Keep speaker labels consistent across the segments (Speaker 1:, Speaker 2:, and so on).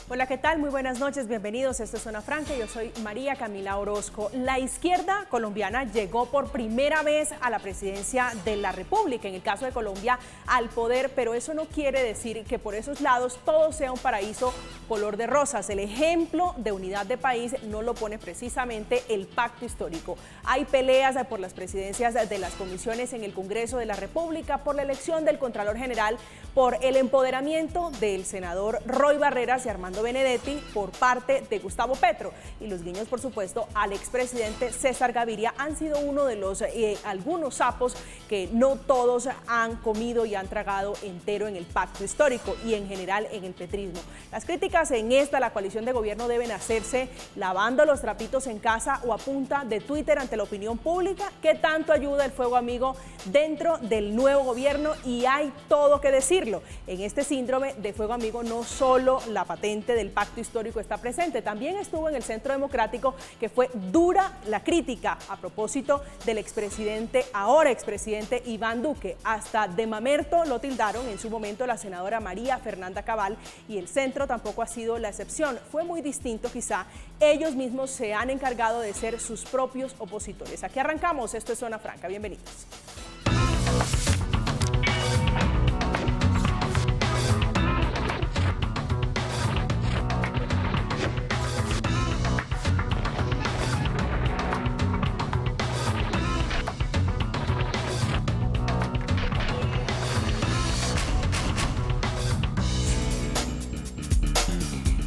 Speaker 1: Hola, ¿qué tal? Muy buenas noches, bienvenidos. Esto es Zona Franca, yo soy María Camila Orozco. La izquierda colombiana llegó por primera vez a la presidencia de la República, en el caso de Colombia, al poder, pero eso no quiere decir que por esos lados todo sea un paraíso color de rosas. El ejemplo de unidad de país no lo pone precisamente el pacto histórico. Hay peleas por las presidencias de las comisiones en el Congreso de la República, por la elección del Contralor General, por el empoderamiento del senador Roy Barreras y Armando Benedetti por parte de Gustavo Petro. Y los guiños, por supuesto, al expresidente César Gaviria han sido uno de los algunos sapos que no todos han comido y han tragado entero en el pacto histórico y en general en el petrismo. Las críticas en la coalición de gobierno deben hacerse lavando los trapitos en casa o a punta de Twitter ante la opinión pública. ¿Qué tanto ayuda el fuego amigo dentro del nuevo gobierno? Y hay todo que decirlo. En este síndrome de fuego amigo no solo la patente del pacto histórico está presente, también estuvo en el Centro Democrático, que fue dura la crítica a propósito del expresidente, ahora expresidente Iván Duque. Hasta de mamerto lo tildaron en su momento la senadora María Fernanda Cabal, y el Centro tampoco ha sido la excepción. Fue muy distinto quizá, ellos mismos se han encargado de ser sus propios opositores. Aquí arrancamos, esto es Zona Franca, bienvenidos.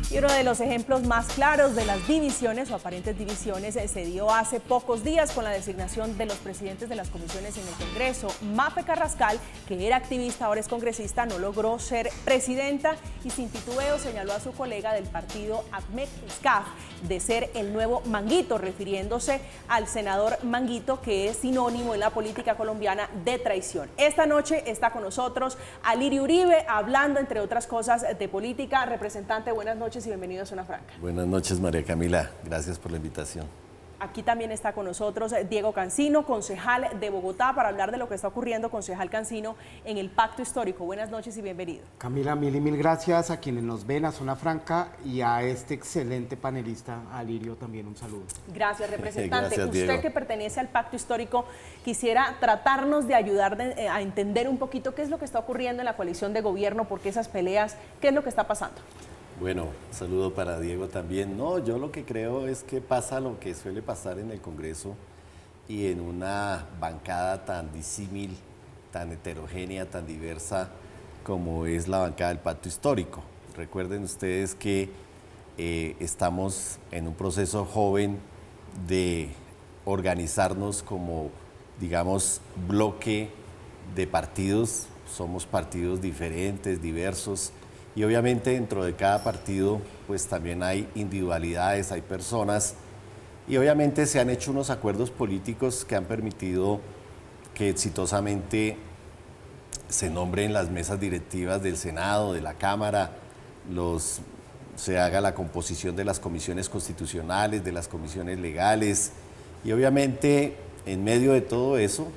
Speaker 1: Y uno de los ejemplos más claros de las divisiones o aparentes divisiones se dio hace pocos días con la designación de los presidentes de las comisiones en el Congreso. Mafe Carrascal, que era activista, ahora es congresista, no logró ser presidenta y sin titubeo señaló a su colega del partido Ahmed Escaf de ser el nuevo Manguito, refiriéndose al senador Manguito, que es sinónimo en la política colombiana de traición. Esta noche está con nosotros Alirio Uribe, hablando entre otras cosas de política. Representante, buenas noches y bienvenido a Zona Franca.
Speaker 2: Buenas noches, María Camila. Gracias por la invitación.
Speaker 1: Aquí también está con nosotros Diego Cancino, concejal de Bogotá, para hablar de lo que está ocurriendo, concejal Cancino, en el pacto histórico. Buenas noches y bienvenido.
Speaker 3: Camila, mil y mil gracias a quienes nos ven a Zona Franca y a este excelente panelista, Alirio, también un saludo.
Speaker 1: Gracias, representante.
Speaker 2: Gracias,
Speaker 1: usted
Speaker 2: Diego.
Speaker 1: que pertenece al pacto histórico, quisiera tratarnos de ayudar a entender un poquito qué es lo que está ocurriendo en la coalición de gobierno, por qué esas peleas, qué es lo que está pasando.
Speaker 2: Bueno, saludo para Diego también. No, yo lo que creo es que pasa lo que suele pasar en el Congreso y en una bancada tan disímil, tan heterogénea, tan diversa como es la bancada del pacto histórico. Recuerden ustedes que estamos en un proceso joven de organizarnos como, digamos, bloque de partidos. Somos partidos diferentes, diversos. Y obviamente dentro de cada partido pues también hay individualidades, hay personas, y obviamente se han hecho unos acuerdos políticos que han permitido que exitosamente se nombren las mesas directivas del Senado, de la Cámara, se haga la composición de las comisiones constitucionales, de las comisiones legales, y obviamente en medio de todo eso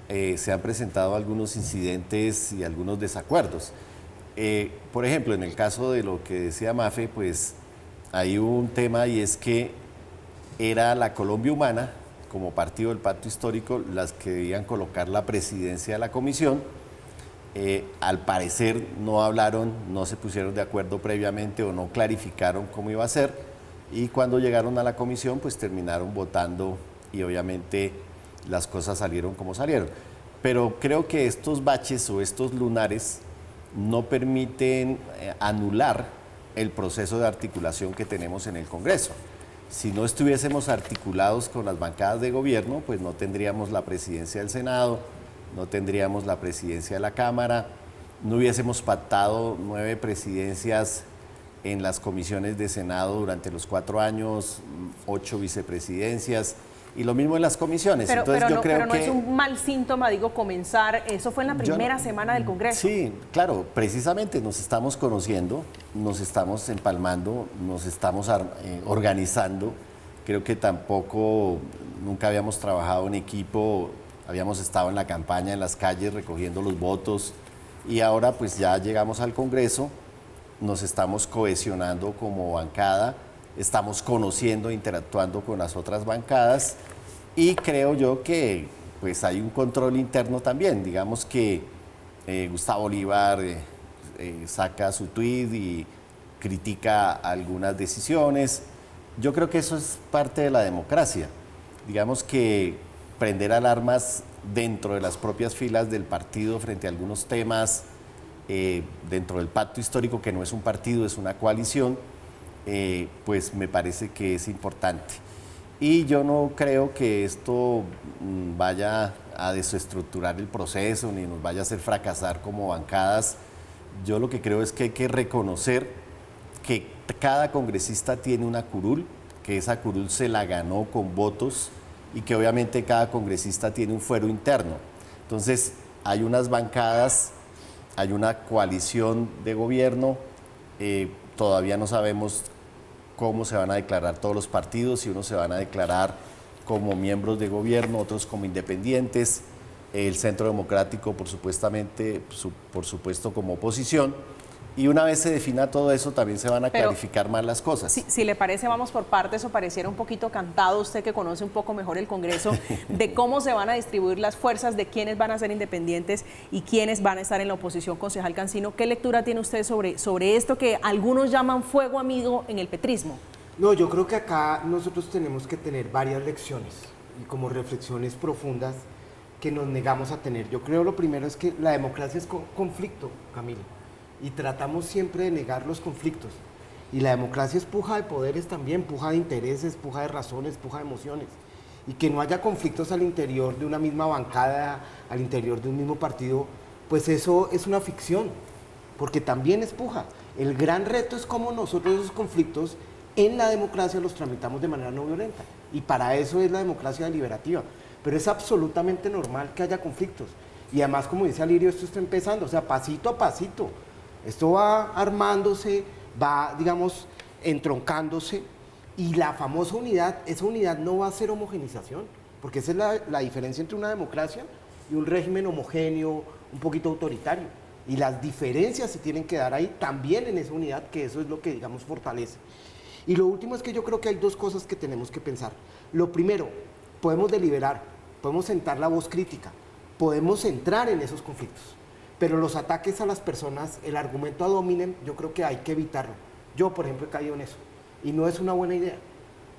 Speaker 2: se han presentado algunos incidentes y algunos desacuerdos. Por ejemplo, en el caso de lo que decía Mafe, pues hay un tema, y es que era la Colombia Humana, como partido del pacto histórico, las que debían colocar la presidencia de la comisión. Al parecer no hablaron, no se pusieron de acuerdo previamente o no clarificaron cómo iba a ser, y cuando llegaron a la comisión pues terminaron votando y obviamente las cosas salieron como salieron. Pero creo que estos baches o estos lunares no permiten anular el proceso de articulación que tenemos en el Congreso. Si no estuviésemos articulados con las bancadas de gobierno, pues no tendríamos la presidencia del Senado, no tendríamos la presidencia de la Cámara, no hubiésemos pactado 9 presidencias en las comisiones de Senado durante los 4 años, 8 vicepresidencias, y lo mismo en las comisiones.
Speaker 1: Entonces, yo creo que es un mal síntoma, digo, comenzar. Eso fue en la primera semana del Congreso.
Speaker 2: Sí, claro, precisamente nos estamos conociendo, nos estamos empalmando, nos estamos organizando. Creo que tampoco, nunca habíamos trabajado en equipo, habíamos estado en la campaña, en las calles, recogiendo los votos, y ahora pues ya llegamos al Congreso. nos estamos cohesionando como bancada, estamos conociendo, interactuando con las otras bancadas y creo yo que pues hay un control interno también. Digamos que Gustavo Bolívar saca su tuit y critica algunas decisiones. Yo creo que eso es parte de la democracia. Digamos que prender alarmas dentro de las propias filas del partido frente a algunos temas, dentro del pacto histórico, que no es un partido, es una coalición, pues me parece que es importante. Y yo no creo que esto vaya a desestructurar el proceso ni nos vaya a hacer fracasar como bancadas. Yo lo que creo es que hay que reconocer que cada congresista tiene una curul, que esa curul se la ganó con votos y que obviamente cada congresista tiene un fuero interno. Entonces, hay unas bancadas, hay una coalición de gobierno, todavía no sabemos cómo se van a declarar todos los partidos, si unos se van a declarar como miembros de gobierno, otros como independientes, el Centro Democrático por supuesto como oposición. Y una vez se defina todo eso, también se van a clarificar más las cosas.
Speaker 1: Si le parece, vamos por partes, o pareciera un poquito cantado, usted que conoce un poco mejor el Congreso, de cómo se van a distribuir las fuerzas, de quiénes van a ser independientes y quiénes van a estar en la oposición. Concejal Cancino, ¿qué lectura tiene usted sobre esto que algunos llaman fuego amigo en el petrismo?
Speaker 3: No, yo creo que acá nosotros tenemos que tener varias lecciones y como reflexiones profundas que nos negamos a tener. Yo creo lo primero es que la democracia es conflicto, Camilo. Y tratamos siempre de negar los conflictos. Y la democracia es puja de poderes también, puja de intereses, puja de razones, puja de emociones. Y que no haya conflictos al interior de una misma bancada, al interior de un mismo partido, pues eso es una ficción, porque también es puja. El gran reto es cómo nosotros esos conflictos en la democracia los tramitamos de manera no violenta. Y para eso es la democracia deliberativa. Pero es absolutamente normal que haya conflictos. Y además, como dice Alirio, esto está empezando, o sea, pasito a pasito. Esto va armándose, va, digamos, entroncándose, y la famosa unidad, esa unidad no va a ser homogenización, porque esa es la diferencia entre una democracia y un régimen homogéneo, un poquito autoritario. Y las diferencias se tienen que dar ahí también en esa unidad, que eso es lo que, digamos, fortalece. Y lo último es que yo creo que hay dos cosas que tenemos que pensar. Lo primero, podemos deliberar, podemos sentar la voz crítica, podemos entrar en esos conflictos. Pero los ataques a las personas, el argumento ad hominem, yo creo que hay que evitarlo. Yo, por ejemplo, he caído en eso y no es una buena idea.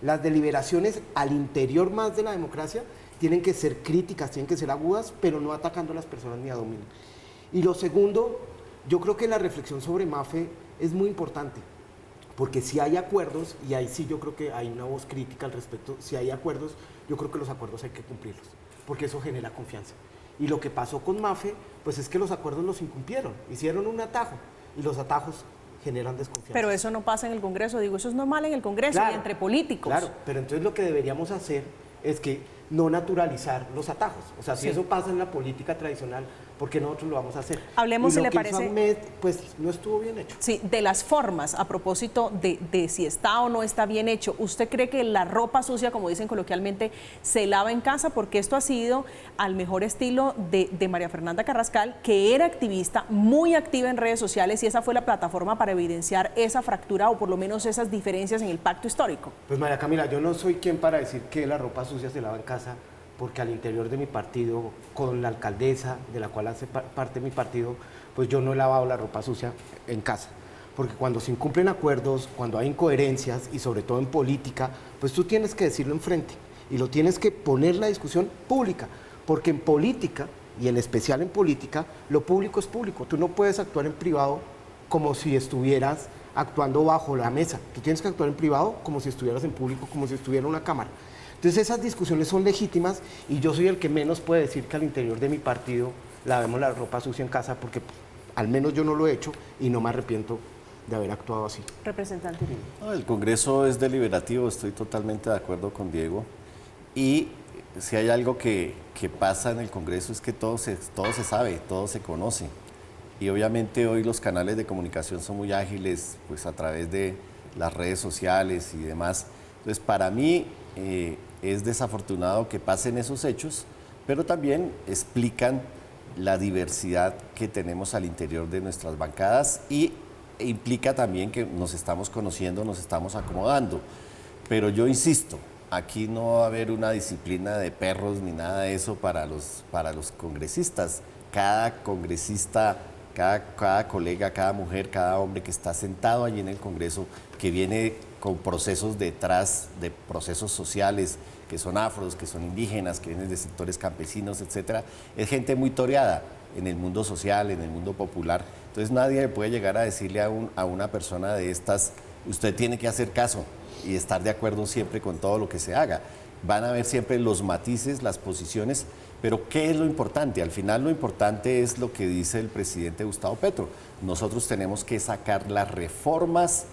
Speaker 3: Las deliberaciones al interior más de la democracia tienen que ser críticas, tienen que ser agudas, pero no atacando a las personas ni ad hominem. Y lo segundo, yo creo que la reflexión sobre Mafe es muy importante, porque si hay acuerdos, y ahí sí yo creo que hay una voz crítica al respecto, si hay acuerdos, yo creo que los acuerdos hay que cumplirlos, porque eso genera confianza. Y lo que pasó con Mafe, pues es que los acuerdos los incumplieron, hicieron un atajo, y los atajos generan desconfianza.
Speaker 1: Pero eso no pasa en el Congreso, digo, eso es normal en el Congreso,
Speaker 3: claro,
Speaker 1: y entre políticos.
Speaker 3: Claro, pero entonces lo que deberíamos hacer es que no naturalizar los atajos. O sea, si eso pasa en la política tradicional, ¿por qué nosotros lo vamos a hacer?
Speaker 1: Hablemos,
Speaker 3: y
Speaker 1: si
Speaker 3: lo
Speaker 1: le
Speaker 3: que
Speaker 1: parece,
Speaker 3: hizo Ahmed, pues no estuvo bien hecho.
Speaker 1: Sí, de las formas, a propósito de si está o no está bien hecho, ¿usted cree que la ropa sucia, como dicen coloquialmente, se lava en casa? Porque esto ha sido al mejor estilo de María Fernanda Carrascal, que era activista, muy activa en redes sociales, y esa fue la plataforma para evidenciar esa fractura o por lo menos esas diferencias en el pacto histórico.
Speaker 3: Pues María Camila, yo no soy quien para decir que la ropa sucia se lava en casa, porque al interior de mi partido, con la alcaldesa de la cual hace parte mi partido, pues yo no he lavado la ropa sucia en casa. Porque cuando se incumplen acuerdos, cuando hay incoherencias y sobre todo en política, pues tú tienes que decirlo enfrente y lo tienes que poner en la discusión pública. Porque en política, y en especial en política, lo público es público. Tú no puedes actuar en privado como si estuvieras actuando bajo la mesa. Tú tienes que actuar en privado como si estuvieras en público, como si estuviera en una cámara. Entonces esas discusiones son legítimas y yo soy el que menos puede decir que al interior de mi partido lavemos la ropa sucia en casa, porque al menos yo no lo he hecho y no me arrepiento de haber actuado así.
Speaker 1: Representante Uribe.
Speaker 2: No, el Congreso es deliberativo, estoy totalmente de acuerdo con Diego. Y si hay algo que pasa en el Congreso es que todo se sabe, todo se conoce. Y obviamente hoy los canales de comunicación son muy ágiles, pues a través de las redes sociales y demás. Entonces, para mí es desafortunado que pasen esos hechos, pero también explican la diversidad que tenemos al interior de nuestras bancadas y implica también que nos estamos conociendo, nos estamos acomodando. Pero yo insisto, aquí no va a haber una disciplina de perros ni nada de eso para los congresistas. Cada congresista, cada colega, cada mujer, cada hombre que está sentado allí en el Congreso, que viene con procesos detrás, de procesos sociales, que son afros, que son indígenas, que vienen de sectores campesinos, etcétera, es gente muy toreada en el mundo social, en el mundo popular. Entonces nadie le puede llegar a decirle a una persona de estas, usted tiene que hacer caso y estar de acuerdo siempre con todo lo que se haga. Van a haber siempre los matices, las posiciones, pero ¿qué es lo importante? Al final lo importante es lo que dice el presidente Gustavo Petro. Nosotros tenemos que sacar las reformas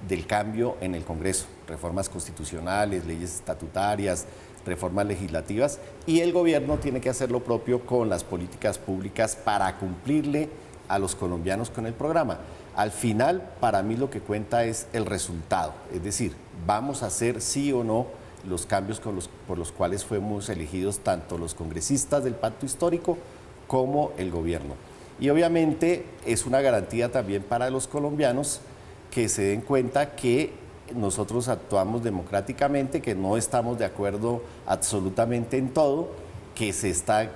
Speaker 2: del cambio en el Congreso, reformas constitucionales, leyes estatutarias, reformas legislativas, y el gobierno tiene que hacer lo propio con las políticas públicas para cumplirle a los colombianos con el programa. Al final, para mí lo que cuenta es el resultado, es decir, vamos a hacer sí o no los cambios por los cuales fuimos elegidos tanto los congresistas del pacto histórico como el gobierno. Y obviamente es una garantía también para los colombianos que se den cuenta que nosotros actuamos democráticamente, que no estamos de acuerdo absolutamente en todo, que se está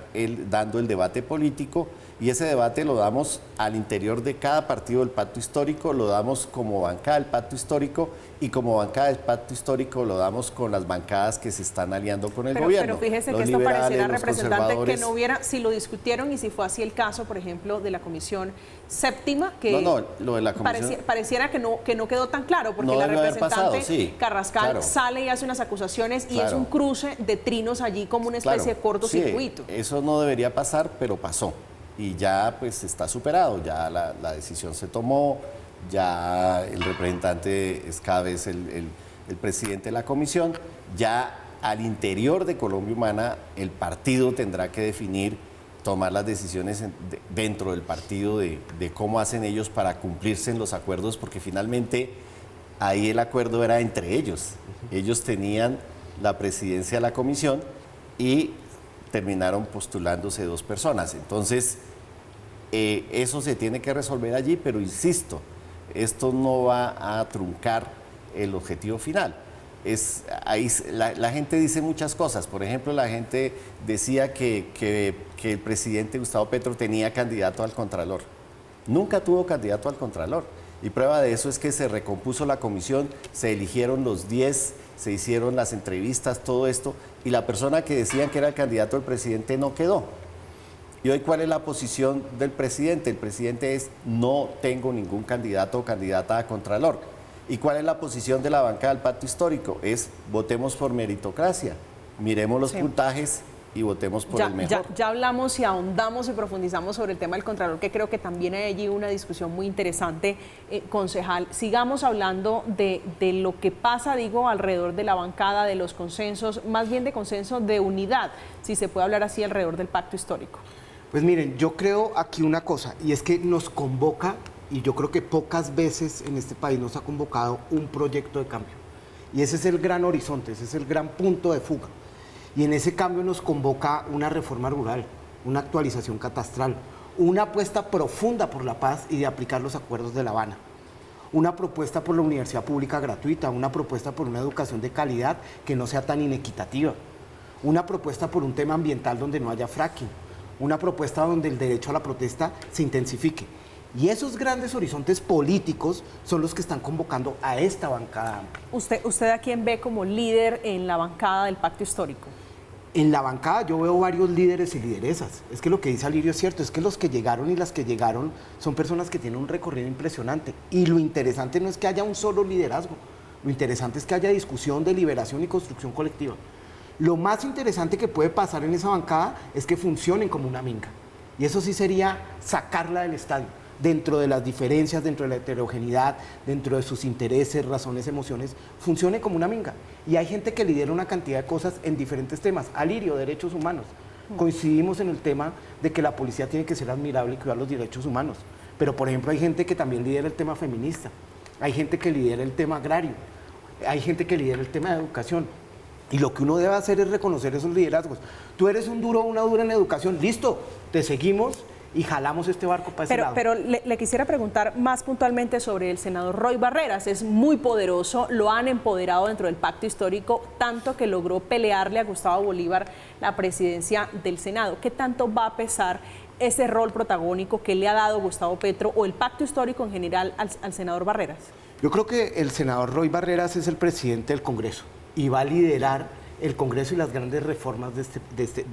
Speaker 2: dando el debate político, y ese debate lo damos al interior de cada partido del pacto histórico, lo damos como bancada del pacto histórico, y como bancada del pacto histórico lo damos con las bancadas que se están aliando con el gobierno.
Speaker 1: Pero fíjese que esto pareciera, representante, que no hubiera, si lo discutieron y si fue así el caso, por ejemplo, de la comisión séptima, que
Speaker 2: lo de la comisión
Speaker 1: pareciera que no quedó tan claro, porque la representante Carrascal sale y hace unas acusaciones y es un cruce de trinos allí como una especie de cortocircuito.
Speaker 2: Sí, eso no debería pasar, pero pasó. Y ya pues está superado, ya la decisión se tomó, ya el representante es cada vez el presidente de la comisión, ya al interior de Colombia Humana el partido tendrá que definir, tomar las decisiones dentro del partido de cómo hacen ellos para cumplirse en los acuerdos, porque finalmente ahí el acuerdo era entre ellos. Ellos tenían la presidencia de la comisión y terminaron postulándose 2 personas. Entonces, eso se tiene que resolver allí, pero insisto, esto no va a truncar el objetivo final. La gente dice muchas cosas. Por ejemplo, la gente decía que el presidente Gustavo Petro tenía candidato al Contralor. Nunca tuvo candidato al Contralor. Y prueba de eso es que se recompuso la comisión, se eligieron los 10, se hicieron las entrevistas, todo esto, y la persona que decían que era el candidato del presidente no quedó. Y hoy, ¿cuál es la posición del presidente? El presidente es: no tengo ningún candidato o candidata a Contralor. ¿Y cuál es la posición de la bancada del pacto histórico? Es: votemos por meritocracia, miremos los puntajes y votemos por el mejor.
Speaker 1: Ya hablamos y ahondamos y profundizamos sobre el tema del Contralor, que creo que también hay allí una discusión muy interesante, concejal. Sigamos hablando de lo que pasa, alrededor de la bancada, de los consensos, más bien de consenso de unidad, si se puede hablar así, alrededor del pacto histórico.
Speaker 3: Pues miren, yo creo aquí una cosa, y es que nos convoca, y yo creo que pocas veces en este país nos ha convocado un proyecto de cambio. Y ese es el gran horizonte, ese es el gran punto de fuga. Y en ese cambio nos convoca una reforma rural, una actualización catastral, una apuesta profunda por la paz y de aplicar los acuerdos de La Habana, una propuesta por la universidad pública gratuita, una propuesta por una educación de calidad que no sea tan inequitativa, una propuesta por un tema ambiental donde no haya fracking, una propuesta donde el derecho a la protesta se intensifique. Y esos grandes horizontes políticos son los que están convocando a esta bancada.
Speaker 1: ¿Usted a quién ve como líder en la bancada del pacto histórico?
Speaker 3: En la bancada yo veo varios líderes y lideresas. Es que lo que dice Alirio es cierto, es que los que llegaron y las que llegaron son personas que tienen un recorrido impresionante. Y lo interesante no es que haya un solo liderazgo, lo interesante es que haya discusión, deliberación y construcción colectiva. Lo más interesante que puede pasar en esa bancada es que funcionen como una minga. Y eso sí sería sacarla del estadio, dentro de las diferencias, dentro de la heterogeneidad, dentro de sus intereses, razones, emociones, funcione como una minga. Y hay gente que lidera una cantidad de cosas en diferentes temas. Alirio, derechos humanos. Coincidimos en el tema de que la policía tiene que ser admirable y cuidar los derechos humanos. Pero, por ejemplo, hay gente que también lidera el tema feminista. Hay gente que lidera el tema agrario. Hay gente que lidera el tema de educación. Y lo que uno debe hacer es reconocer esos liderazgos. Tú eres un duro o una dura en la educación, listo, te seguimos y jalamos este barco para ese lado.
Speaker 1: Pero le quisiera preguntar más puntualmente sobre el senador Roy Barreras. Es muy poderoso, lo han empoderado dentro del pacto histórico, tanto que logró pelearle a Gustavo Bolívar la presidencia del Senado. ¿Qué tanto va a pesar ese rol protagónico que le ha dado Gustavo Petro o el pacto histórico en general al senador Barreras?
Speaker 3: Yo creo que el senador Roy Barreras es el presidente del Congreso y va a liderar el Congreso y las grandes reformas de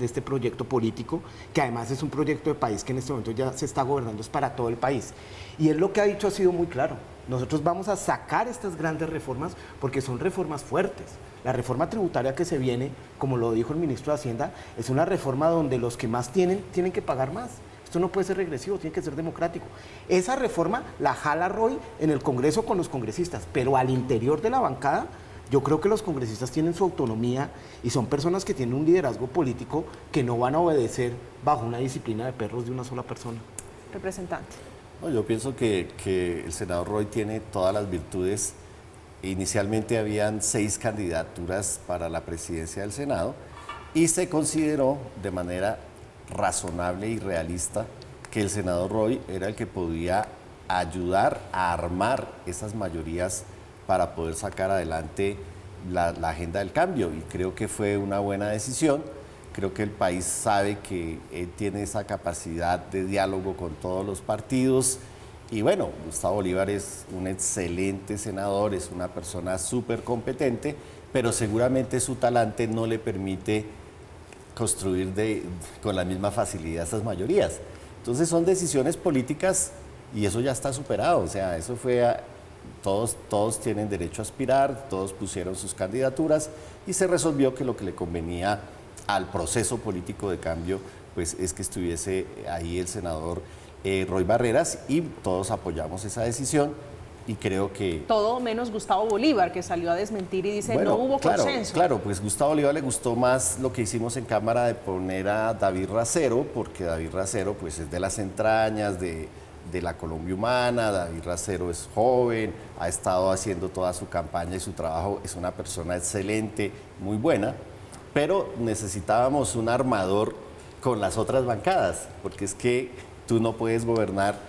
Speaker 3: este proyecto político, que además es un proyecto de país que en este momento ya se está gobernando, es para todo el país. Y él lo que ha dicho ha sido muy claro. Nosotros vamos a sacar estas grandes reformas porque son reformas fuertes. La reforma tributaria que se viene, como lo dijo el ministro de Hacienda, es una reforma donde los que más tienen que pagar más. Esto no puede ser regresivo, tiene que ser democrático. Esa reforma la jala Roy en el Congreso con los congresistas, pero al interior de la bancada, yo creo que los congresistas tienen su autonomía y son personas que tienen un liderazgo político que no van a obedecer bajo una disciplina de perros de una sola persona.
Speaker 1: Representante.
Speaker 2: No, yo pienso que el senador Roy tiene todas las virtudes. Inicialmente habían 6 candidaturas para la presidencia del Senado y se consideró de manera razonable y realista que el senador Roy era el que podía ayudar a armar esas mayorías para poder sacar adelante la agenda del cambio, y creo que fue una buena decisión. Creo que el país sabe que él tiene esa capacidad de diálogo con todos los partidos, y bueno, Gustavo Bolívar es un excelente senador, es una persona súper competente, pero seguramente su talante no le permite construir con la misma facilidad esas mayorías. Entonces son decisiones políticas y eso ya está superado, o sea, eso fue... Todos tienen derecho a aspirar, todos pusieron sus candidaturas y se resolvió que lo que le convenía al proceso político de cambio pues es que estuviese ahí el senador Roy Barreras, y todos apoyamos esa decisión, y creo que...
Speaker 1: Todo menos Gustavo Bolívar, que salió a desmentir y dice
Speaker 2: bueno,
Speaker 1: no hubo consenso.
Speaker 2: Claro, pues Gustavo Bolívar le gustó más lo que hicimos en Cámara de poner a David Racero, porque David Racero pues es de las entrañas de la Colombia humana. David Racero es joven, ha estado haciendo toda su campaña y su trabajo, es una persona excelente, muy buena, pero necesitábamos un armador con las otras bancadas, porque es que tú no puedes gobernar,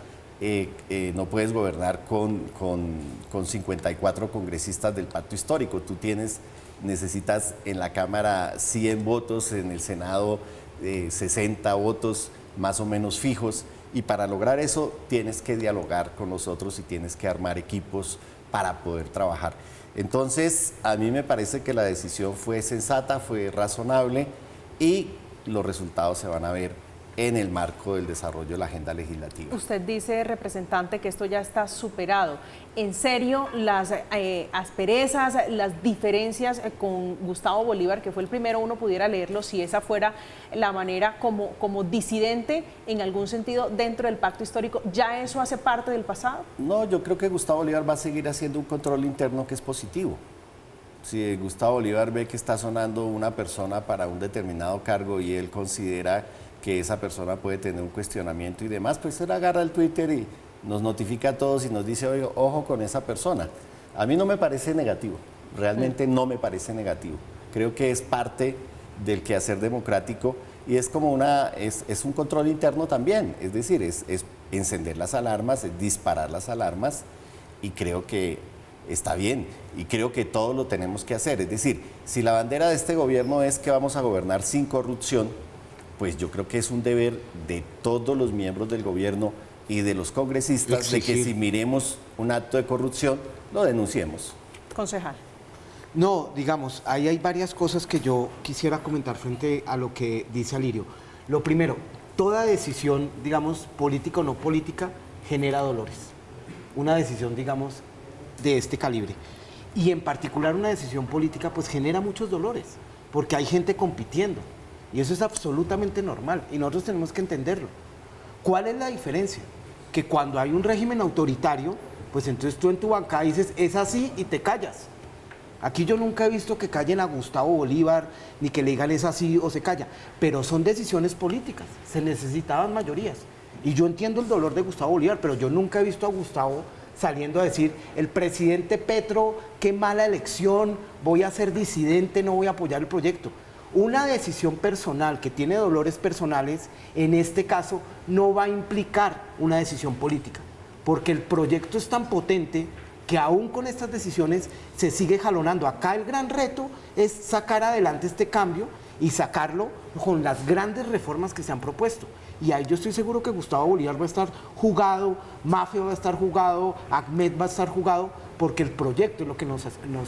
Speaker 2: con 54 congresistas del pacto histórico. Tú necesitas en la Cámara 100 votos, en el Senado 60 votos más o menos fijos, y para lograr eso tienes que dialogar con nosotros y tienes que armar equipos para poder trabajar. Entonces, a mí me parece que la decisión fue sensata, fue razonable, y los resultados se van a ver en el marco del desarrollo de la agenda legislativa.
Speaker 1: Usted dice, representante, que esto ya está superado. ¿En serio las asperezas, las diferencias con Gustavo Bolívar, que fue el primero, uno pudiera leerlo si esa fuera la manera como disidente en algún sentido dentro del pacto histórico, ya eso hace parte del pasado?
Speaker 2: No, yo creo que Gustavo Bolívar va a seguir haciendo un control interno que es positivo. Si Gustavo Bolívar ve que está sonando una persona para un determinado cargo y él considera que esa persona puede tener un cuestionamiento y demás, pues él agarra el Twitter y nos notifica a todos y nos dice, oye, ojo con esa persona. A mí no me parece negativo, realmente no me parece negativo. Creo que es parte del quehacer democrático y es como es un control interno también, es decir, es encender las alarmas, es disparar las alarmas, y creo que está bien, y creo que todo lo tenemos que hacer. Es decir, si la bandera de este gobierno es que vamos a gobernar sin corrupción, pues yo creo que es un deber de todos los miembros del gobierno y de los congresistas de que si miremos un acto de corrupción, lo denunciemos.
Speaker 1: Concejal.
Speaker 3: No, digamos, ahí hay varias cosas que yo quisiera comentar frente a lo que dice Alirio. Lo primero, toda decisión, digamos, política o no política, genera dolores. Una decisión, digamos, de este calibre. Y en particular una decisión política, pues genera muchos dolores, porque hay gente compitiendo. Y eso es absolutamente normal y nosotros tenemos que entenderlo. ¿Cuál es la diferencia? Que cuando hay un régimen autoritario, pues entonces tú en tu bancada dices, es así, y te callas. Aquí yo nunca he visto que callen a Gustavo Bolívar, ni que le digan es así o se calla, pero son decisiones políticas, se necesitaban mayorías. Y yo entiendo el dolor de Gustavo Bolívar, pero yo nunca he visto a Gustavo saliendo a decir, el presidente Petro, qué mala elección, voy a ser disidente, no voy a apoyar el proyecto. Una decisión personal que tiene dolores personales, en este caso, no va a implicar una decisión política, porque el proyecto es tan potente que aún con estas decisiones se sigue jalonando. Acá el gran reto es sacar adelante este cambio y sacarlo con las grandes reformas que se han propuesto. Y ahí yo estoy seguro que Gustavo Bolívar va a estar jugado, Mafia va a estar jugado, Ahmed va a estar jugado, porque el proyecto es lo que nos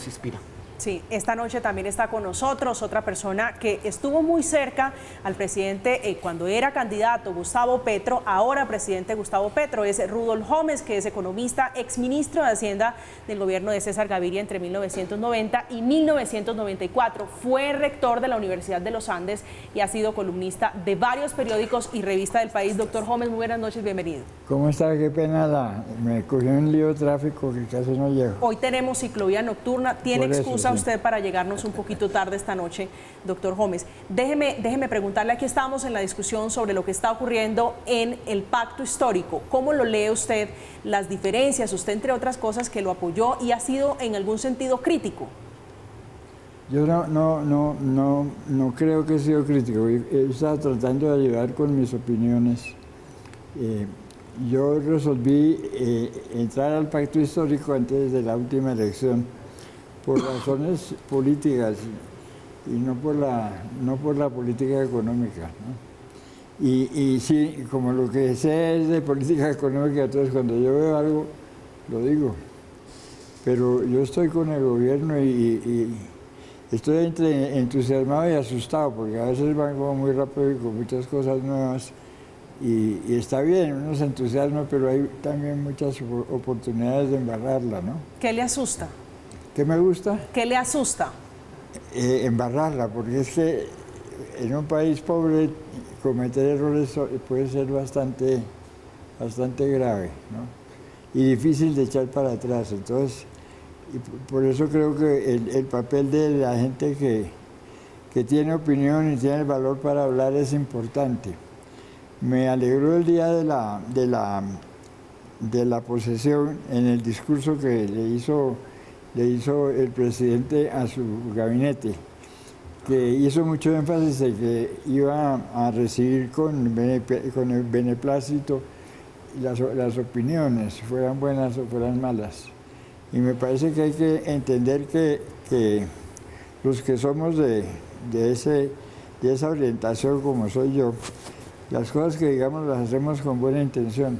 Speaker 3: inspira.
Speaker 1: Sí, esta noche también está con nosotros otra persona que estuvo muy cerca al presidente cuando era candidato Gustavo Petro, ahora presidente Gustavo Petro, es Rudolf Homes, que es economista, exministro de Hacienda del gobierno de César Gaviria entre 1990 y 1994. Fue rector de la Universidad de los Andes y ha sido columnista de varios periódicos y revistas del país. Doctor Homes, muy buenas noches, bienvenido.
Speaker 4: ¿Cómo está? Qué pena, me cogió un lío de tráfico que casi no llego.
Speaker 1: Hoy tenemos ciclovía nocturna, tiene
Speaker 4: Por eso,
Speaker 1: excusa
Speaker 4: sí.
Speaker 1: usted para llegarnos un poquito tarde esta noche, doctor Homes. Déjeme preguntarle, aquí estamos en la discusión sobre lo que está ocurriendo en el pacto histórico. ¿Cómo lo lee usted, las diferencias? Usted, entre otras cosas, que lo apoyó y ha sido en algún sentido crítico.
Speaker 4: Yo no creo que he sido crítico. He estado tratando de ayudar con mis opiniones. Yo resolví entrar al pacto histórico antes de la última elección por razones políticas y no por la política económica, ¿no? Y sí, como lo que sé es de política económica, entonces cuando yo veo algo, lo digo. Pero yo estoy con el gobierno y estoy entre entusiasmado y asustado, porque a veces van como muy rápido y con muchas cosas nuevas. Y está bien, uno se entusiasma, pero hay también muchas oportunidades de embarrarla, ¿no?
Speaker 1: ¿Qué le asusta?
Speaker 4: ¿Qué me gusta?
Speaker 1: ¿Qué le asusta?
Speaker 4: Embarrarla, porque es que en un país pobre cometer errores puede ser bastante grave, ¿no? Y difícil de echar para atrás. Entonces, por eso creo que el papel de la gente que tiene opinión y tiene el valor para hablar es importante. Me alegró el día de la posesión en el discurso que le hizo el presidente a su gabinete, que hizo mucho énfasis en que iba a recibir con el beneplácito las opiniones, fueran buenas o fueran malas. Y me parece que hay que entender que los que somos de esa orientación, como soy yo, las cosas que digamos las hacemos con buena intención,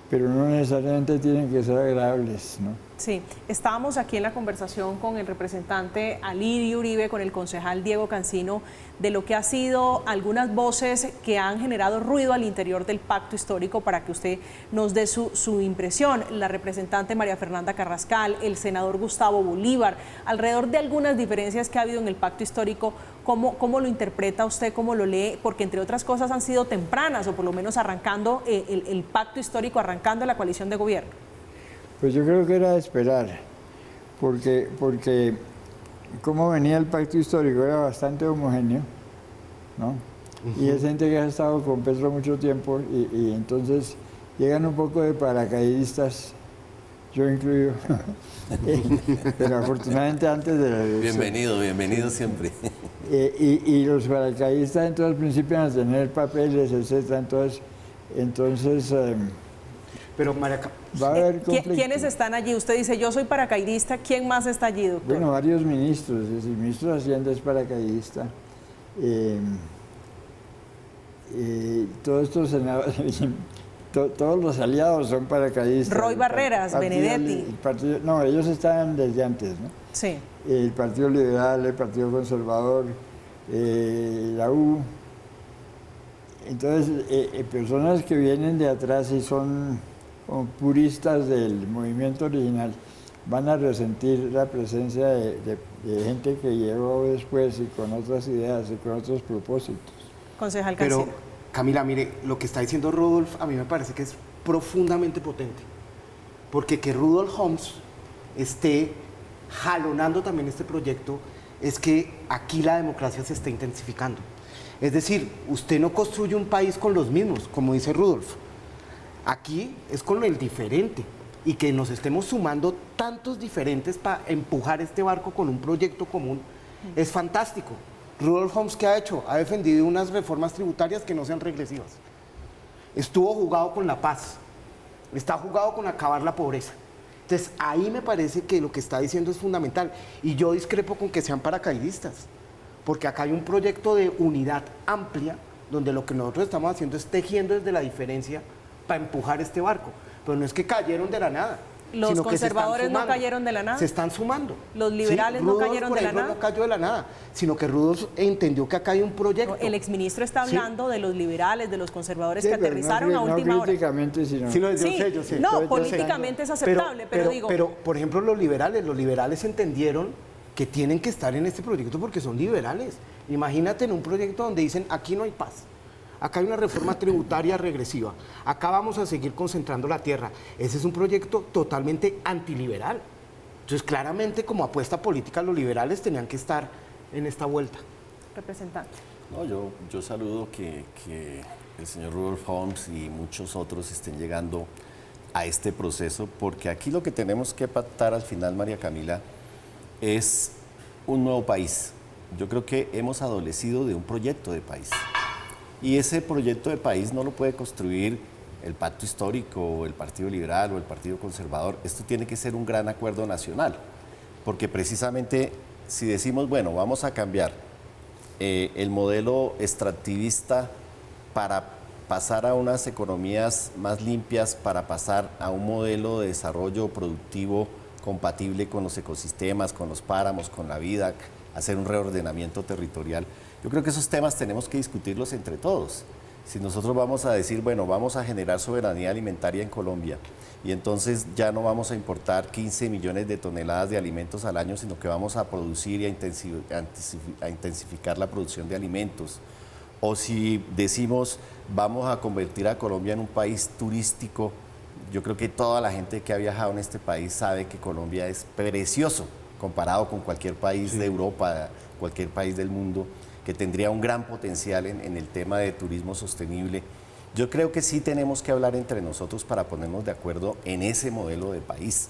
Speaker 4: pero no necesariamente tienen que ser agradables, ¿no?
Speaker 1: Sí, estábamos aquí en la conversación con el representante Alirio Uribe, con el concejal Diego Cancino, de lo que ha sido algunas voces que han generado ruido al interior del pacto histórico, para que usted nos dé su impresión. La representante María Fernanda Carrascal, el senador Gustavo Bolívar, alrededor de algunas diferencias que ha habido en el pacto histórico. ¿Cómo lo interpreta usted, cómo lo lee? Porque entre otras cosas han sido tempranas, o por lo menos arrancando el pacto histórico, arrancando la coalición de gobierno.
Speaker 4: Pues yo creo que era de esperar, porque como venía el pacto histórico era bastante homogéneo, ¿no? Y es gente que ha estado con Petro mucho tiempo y entonces llegan un poco de paracaidistas, yo incluido, pero afortunadamente antes de la elección.
Speaker 2: Bienvenido siempre.
Speaker 4: Y los paracaidistas entonces principian a tener papeles, etcétera, entonces
Speaker 3: Pero María,
Speaker 4: va a haber conflicto.
Speaker 1: ¿Quiénes están allí? Usted dice, yo soy paracaidista. ¿Quién más está allí, doctor?
Speaker 4: Bueno, varios ministros. El ministro de Hacienda es paracaidista. Todos estos senadores, todos los aliados son paracaidistas.
Speaker 1: Roy Barreras, Benedetti.
Speaker 4: No, ellos estaban desde antes, ¿no?
Speaker 1: Sí.
Speaker 4: El Partido Liberal, el Partido Conservador, la U. Entonces, personas que vienen de atrás y son como puristas del movimiento original van a resentir la presencia de gente que llegó después y con otras ideas y con otros propósitos.
Speaker 1: Concejal Cancino.
Speaker 3: pero Camila, mire, lo que está diciendo Rudolf a mí me parece que es profundamente potente, porque que Rudolf Homes esté jalonando también este proyecto es que aquí la democracia se está intensificando. Es decir, usted no construye un país con los mismos, como dice Rudolf. Aquí es con el diferente, y que nos estemos sumando tantos diferentes para empujar este barco con un proyecto común es fantástico. Rudolf Holmes, ¿qué ha hecho? Ha defendido unas reformas tributarias que no sean regresivas. Estuvo jugado con la paz, está jugado con acabar la pobreza. Entonces, ahí me parece que lo que está diciendo es fundamental. Y yo discrepo con que sean paracaidistas, porque acá hay un proyecto de unidad amplia, donde lo que nosotros estamos haciendo es tejiendo desde la diferencia para empujar este barco. Pero no es que cayeron de la nada.
Speaker 1: Los
Speaker 3: sino que se están
Speaker 1: conservadores no
Speaker 3: sumando.
Speaker 1: cayeron de la nada.
Speaker 3: Se están sumando.
Speaker 1: Los liberales no
Speaker 3: Rudolf,
Speaker 1: cayeron
Speaker 3: por
Speaker 1: de la
Speaker 3: ejemplo,
Speaker 1: nada.
Speaker 3: no cayó de la nada, sino que Rudolf entendió que acá hay un proyecto.
Speaker 1: El exministro está
Speaker 3: Sí.
Speaker 1: hablando de los liberales, de los conservadores
Speaker 4: Sí,
Speaker 1: que
Speaker 4: pero
Speaker 1: aterrizaron
Speaker 4: no,
Speaker 1: a última
Speaker 4: no
Speaker 1: hora.
Speaker 4: críticamente, sino...
Speaker 3: Sí, yo
Speaker 1: Sí,
Speaker 3: sé, yo sé.
Speaker 1: no,
Speaker 3: Yo sé.
Speaker 1: políticamente es aceptable, pero digo...
Speaker 3: Pero, por ejemplo, los liberales entendieron que tienen que estar en este proyecto porque son liberales. Imagínate en un proyecto donde dicen, aquí no hay paz, acá hay una reforma tributaria regresiva, acá vamos a seguir concentrando la tierra. Ese es un proyecto totalmente antiliberal. Entonces, claramente, como apuesta política, los liberales tenían que estar en esta vuelta.
Speaker 1: Representante.
Speaker 2: No, yo saludo que el señor Rudolf Holmes y muchos otros estén llegando a este proceso, porque aquí lo que tenemos que pactar al final, María Camila, es un nuevo país. Yo creo que hemos adolecido de un proyecto de país. Y ese proyecto de país no lo puede construir el Pacto Histórico, o el Partido Liberal o el Partido Conservador. Esto tiene que ser un gran acuerdo nacional, porque precisamente si decimos, bueno, vamos a cambiar el modelo extractivista para pasar a unas economías más limpias, para pasar a un modelo de desarrollo productivo compatible con los ecosistemas, con los páramos, con la vida, hacer un reordenamiento territorial. Yo creo que esos temas tenemos que discutirlos entre todos. Si nosotros vamos a decir, bueno, vamos a generar soberanía alimentaria en Colombia y entonces ya no vamos a importar 15 millones de toneladas de alimentos al año, sino que vamos a producir y a intensificar la producción de alimentos. O si decimos, vamos a convertir a Colombia en un país turístico, yo creo que toda la gente que ha viajado en este país sabe que Colombia es precioso comparado con cualquier país de Europa, cualquier país del mundo, que tendría un gran potencial en el tema de turismo sostenible. Yo creo que sí tenemos que hablar entre nosotros para ponernos de acuerdo en ese modelo de país.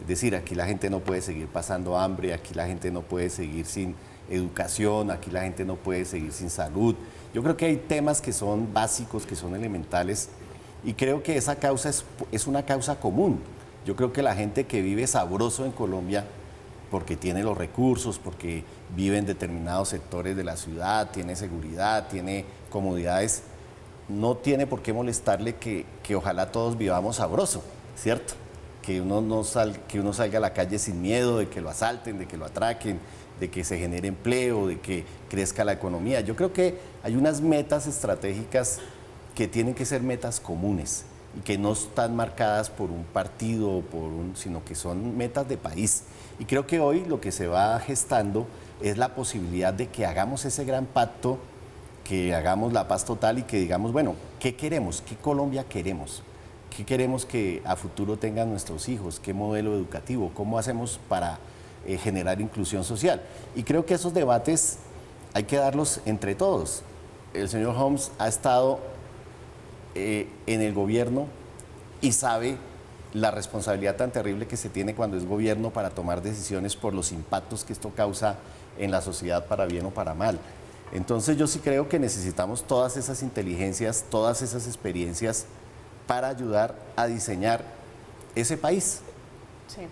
Speaker 2: Es decir, aquí la gente no puede seguir pasando hambre, aquí la gente no puede seguir sin educación, aquí la gente no puede seguir sin salud. Yo creo que hay temas que son básicos, que son elementales, y creo que esa causa es una causa común. Yo creo que la gente que vive sabroso en Colombia, porque tiene los recursos, porque vive en determinados sectores de la ciudad, tiene seguridad, tiene comodidades, no tiene por qué molestarle que ojalá todos vivamos sabroso, ¿cierto? Que uno salga a la calle sin miedo de que lo asalten, de que lo atraquen, de que se genere empleo, de que crezca la economía. Yo creo que hay unas metas estratégicas que tienen que ser metas comunes y que no están marcadas por un partido, sino que son metas de país. Y creo que hoy lo que se va gestando es la posibilidad de que hagamos ese gran pacto, que hagamos la paz total y que digamos, bueno, ¿qué queremos? ¿Qué Colombia queremos? ¿Qué queremos que a futuro tengan nuestros hijos? ¿Qué modelo educativo? ¿Cómo hacemos para generar inclusión social? Y creo que esos debates hay que darlos entre todos. El señor Holmes ha estado en el gobierno y sabe la responsabilidad tan terrible que se tiene cuando es gobierno para tomar decisiones por los impactos que esto causa en la sociedad para bien o para mal. Entonces yo sí creo que necesitamos todas esas inteligencias, todas esas experiencias para ayudar a diseñar ese país.
Speaker 1: Sí.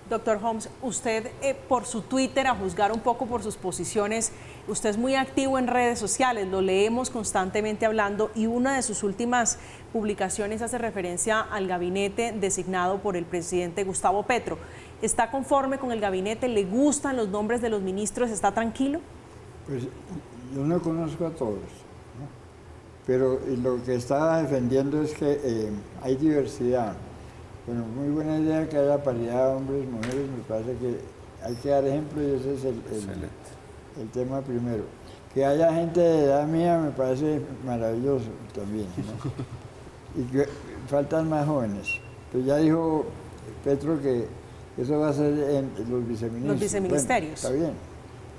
Speaker 1: Doctor Holmes, usted por su Twitter, a juzgar un poco por sus posiciones, usted es muy activo en redes sociales, lo leemos constantemente hablando y una de sus últimas publicaciones hace referencia al gabinete designado por el presidente Gustavo Petro. ¿Está conforme con el gabinete? ¿Le gustan los nombres de los ministros? ¿Está tranquilo?
Speaker 4: Pues yo no conozco a todos, ¿no? Pero lo que estaba defendiendo es que hay diversidad. Bueno, muy buena idea que haya paridad de hombres y mujeres, me parece que hay que dar ejemplo y ese es el tema primero. Que haya gente de edad mía me parece maravilloso también, ¿no? Y que faltan más jóvenes. Pues ya dijo Petro que eso va a ser en los viceministros.
Speaker 1: Los viceministerios.
Speaker 4: Bueno, está bien,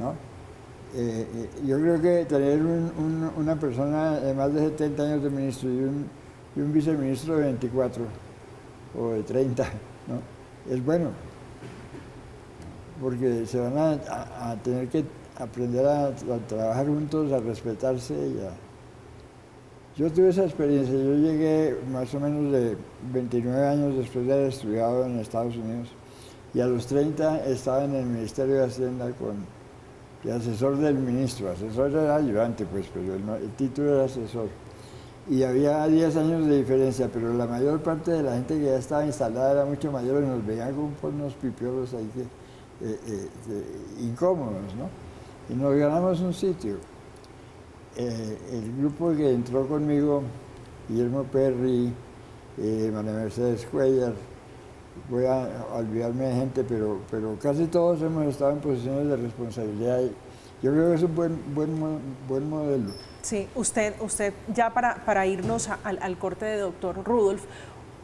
Speaker 4: ¿no? Yo creo que tener una persona de más de 70 años de ministro y un viceministro de 24 o de 30, ¿no? Es bueno, porque se van a tener que aprender a trabajar juntos, a respetarse. Yo tuve esa experiencia, yo llegué más o menos de 29 años después de haber estudiado en Estados Unidos y a los 30 estaba en el Ministerio de Hacienda de asesor del ministro, asesor era ayudante pues, pero el título era asesor. Y había 10 años de diferencia, pero la mayor parte de la gente que ya estaba instalada era mucho mayor y nos veían como por unos pipiolos ahí incómodos, ¿no? Y nos ganamos un sitio. El grupo que entró conmigo, Guillermo Perry, María Mercedes Cuellar, voy a olvidarme de gente, pero casi todos hemos estado en posiciones de responsabilidad. Yo creo que es un buen modelo.
Speaker 1: Sí, usted ya para irnos al corte de doctor Rudolph,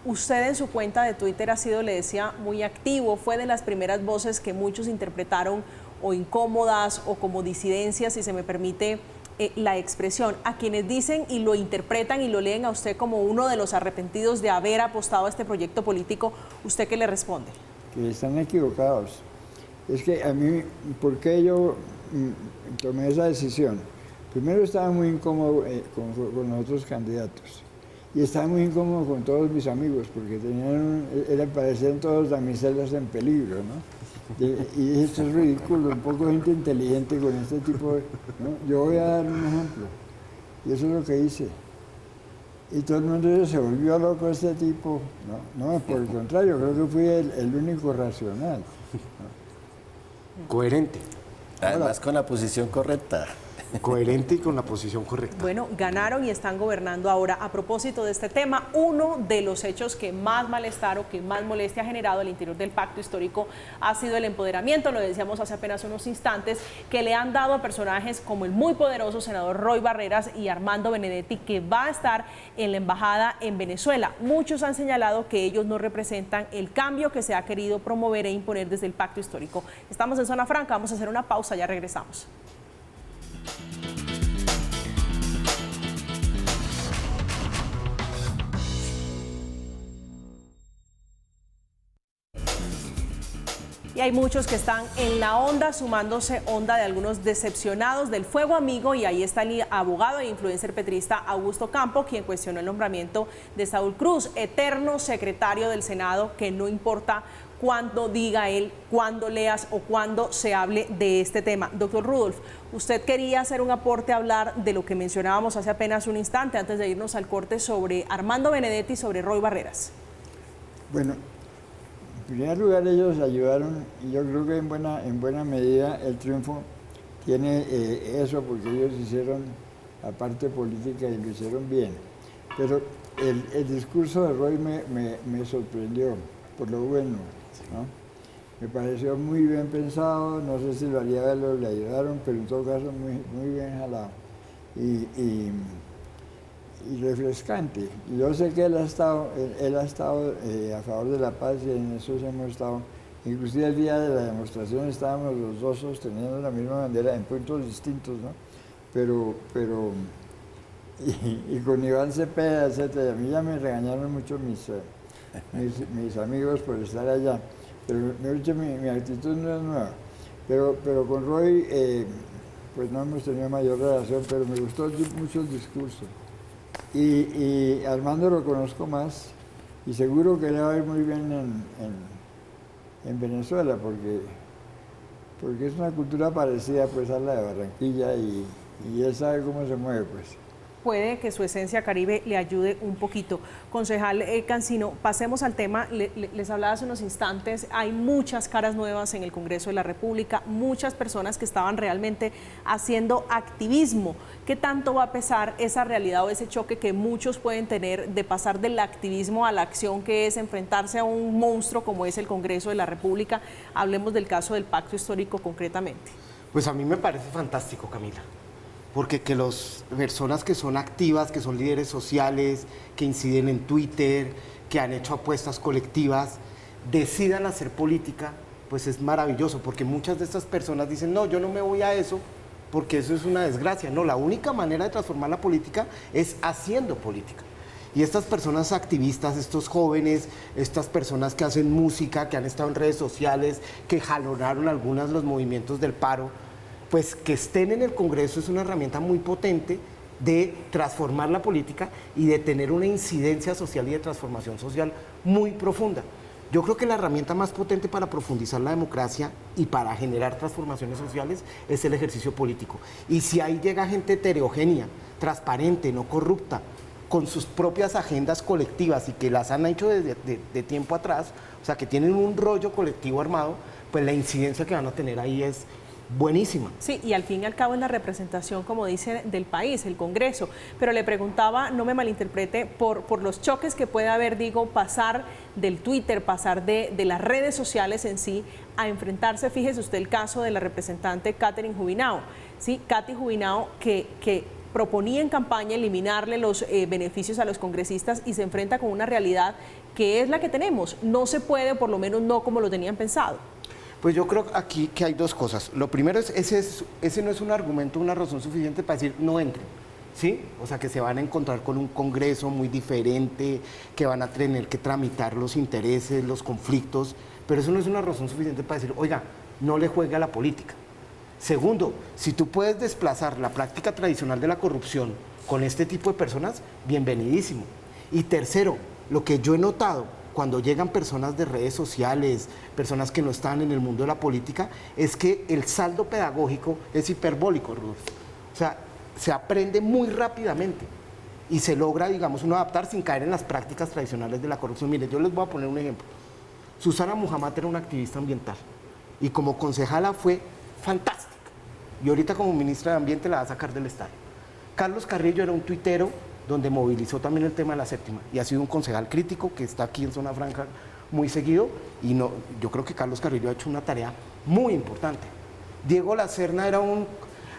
Speaker 1: usted en su cuenta de Twitter ha sido, le decía, muy activo, fue de las primeras voces que muchos interpretaron o incómodas o como disidencias, si se me permite la expresión. A quienes dicen y lo interpretan y lo leen a usted como uno de los arrepentidos de haber apostado a este proyecto político, ¿usted qué le responde? Que
Speaker 4: están equivocados. Es que a mí, ¿por qué yo tomé esa decisión? Primero estaba muy incómodo con los otros candidatos y estaba muy incómodo con todos mis amigos porque parecían todos damiselas en peligro, ¿no? Y esto es ridículo, un poco gente inteligente con este tipo de... ¿no? Yo voy a dar un ejemplo y eso es lo que hice. Y todo el mundo se volvió loco este tipo. No, por el contrario, creo que fui el único racional, ¿no?
Speaker 3: Coherente.
Speaker 2: Además con la posición correcta.
Speaker 3: Coherente y con la posición correcta.
Speaker 1: Bueno, ganaron y están gobernando ahora. A propósito de este tema, uno de los hechos que más malestar o que más molestia ha generado al interior del pacto histórico ha sido el empoderamiento, lo decíamos hace apenas unos instantes, que le han dado a personajes como el muy poderoso senador Roy Barreras y Armando Benedetti, que va a estar en la embajada en Venezuela. Muchos han señalado que ellos no representan el cambio que se ha querido promover e imponer desde el pacto histórico. Estamos en Zona Franca, vamos a hacer una pausa, ya regresamos. Y hay muchos que están en la onda, sumándose onda de algunos decepcionados del fuego amigo, y ahí está el abogado e influencer petrista Augusto Campo, quien cuestionó el nombramiento de Saúl Cruz, eterno secretario del Senado, que no importa cuándo diga él, cuándo leas o cuándo se hable de este tema. Doctor Rudolph, usted quería hacer un aporte, hablar de lo que mencionábamos hace apenas un instante, antes de irnos al corte, sobre Armando Benedetti y sobre Roy Barreras.
Speaker 4: Bueno, en primer lugar, ellos ayudaron, y yo creo que en buena medida el triunfo tiene eso, porque ellos hicieron la parte política y lo hicieron bien. Pero el discurso de Roy me sorprendió, por lo bueno, ¿no? Me pareció muy bien pensado, no sé si lo haría verlo, le ayudaron, pero en todo caso muy bien jalado. Y refrescante. Yo sé que él ha estado a favor de la paz y en eso hemos estado. Inclusive el día de la demostración estábamos los dos sosteniendo la misma bandera en puntos distintos, ¿no? Pero con Iván Cepeda, etc. A mí ya me regañaron mucho mis amigos por estar allá. Pero me dicho, mi actitud no es nueva. Pero con Roy, pues no hemos tenido mayor relación, pero me gustó mucho el discurso. Y Armando lo conozco más y seguro que le va a ir muy bien en Venezuela porque es una cultura parecida pues a la de Barranquilla y él sabe cómo se mueve pues.
Speaker 1: Puede que su esencia caribe le ayude un poquito. Concejal Cancino, pasemos al tema. Les hablaba hace unos instantes, hay muchas caras nuevas en el Congreso de la República, muchas personas que estaban realmente haciendo activismo. ¿Qué tanto va a pesar esa realidad o ese choque que muchos pueden tener de pasar del activismo a la acción, que es enfrentarse a un monstruo como es el Congreso de la República? Hablemos del caso del pacto histórico concretamente.
Speaker 3: Pues a mí me parece fantástico, Camila. Porque que las personas que son activas, que son líderes sociales, que inciden en Twitter, que han hecho apuestas colectivas, decidan hacer política, pues es maravilloso, porque muchas de estas personas dicen, no, yo no me voy a eso, porque eso es una desgracia. No, la única manera de transformar la política es haciendo política. Y estas personas activistas, estos jóvenes, estas personas que hacen música, que han estado en redes sociales, que jalonaron algunos de los movimientos del paro, pues que estén en el Congreso es una herramienta muy potente de transformar la política y de tener una incidencia social y de transformación social muy profunda. Yo creo que la herramienta más potente para profundizar la democracia y para generar transformaciones sociales es el ejercicio político. Y si ahí llega gente heterogénea, transparente, no corrupta, con sus propias agendas colectivas y que las han hecho de tiempo atrás, o sea, que tienen un rollo colectivo armado, pues la incidencia que van a tener ahí es buenísima.
Speaker 1: Sí, y al fin y al cabo es la representación, como dice, del país, el Congreso. Pero le preguntaba, no me malinterprete, por los choques que puede haber, digo, pasar del Twitter, pasar de las redes sociales en sí, a enfrentarse, fíjese usted el caso de la representante Catherine Jubinao, ¿sí? Katy Jubinao, que proponía en campaña eliminarle los beneficios a los congresistas y se enfrenta con una realidad que es la que tenemos. No se puede, por lo menos no como lo tenían pensado.
Speaker 3: Pues yo creo aquí que hay dos cosas. Lo primero es, ese no es un argumento, una razón suficiente para decir no entren, ¿sí? O sea, que se van a encontrar con un Congreso muy diferente, que van a tener que tramitar los intereses, los conflictos, pero eso no es una razón suficiente para decir, oiga, no le juegue a la política. Segundo, si tú puedes desplazar la práctica tradicional de la corrupción con este tipo de personas, bienvenidísimo. Y tercero, lo que yo he notado cuando llegan personas de redes sociales, personas que no están en el mundo de la política, es que el saldo pedagógico es hiperbólico, Rudolf. O sea, se aprende muy rápidamente y se logra, digamos, uno adaptar sin caer en las prácticas tradicionales de la corrupción. Mire, yo les voy a poner un ejemplo. Susana Muhammad era una activista ambiental y como concejala fue fantástica. Y ahorita como ministra de Ambiente la va a sacar del estadio. Carlos Carrillo era un tuitero donde movilizó también el tema de la séptima y ha sido un concejal crítico que está aquí en Zona Franca muy seguido y no, yo creo que Carlos Carrillo ha hecho una tarea muy importante. Diego Lacerna era un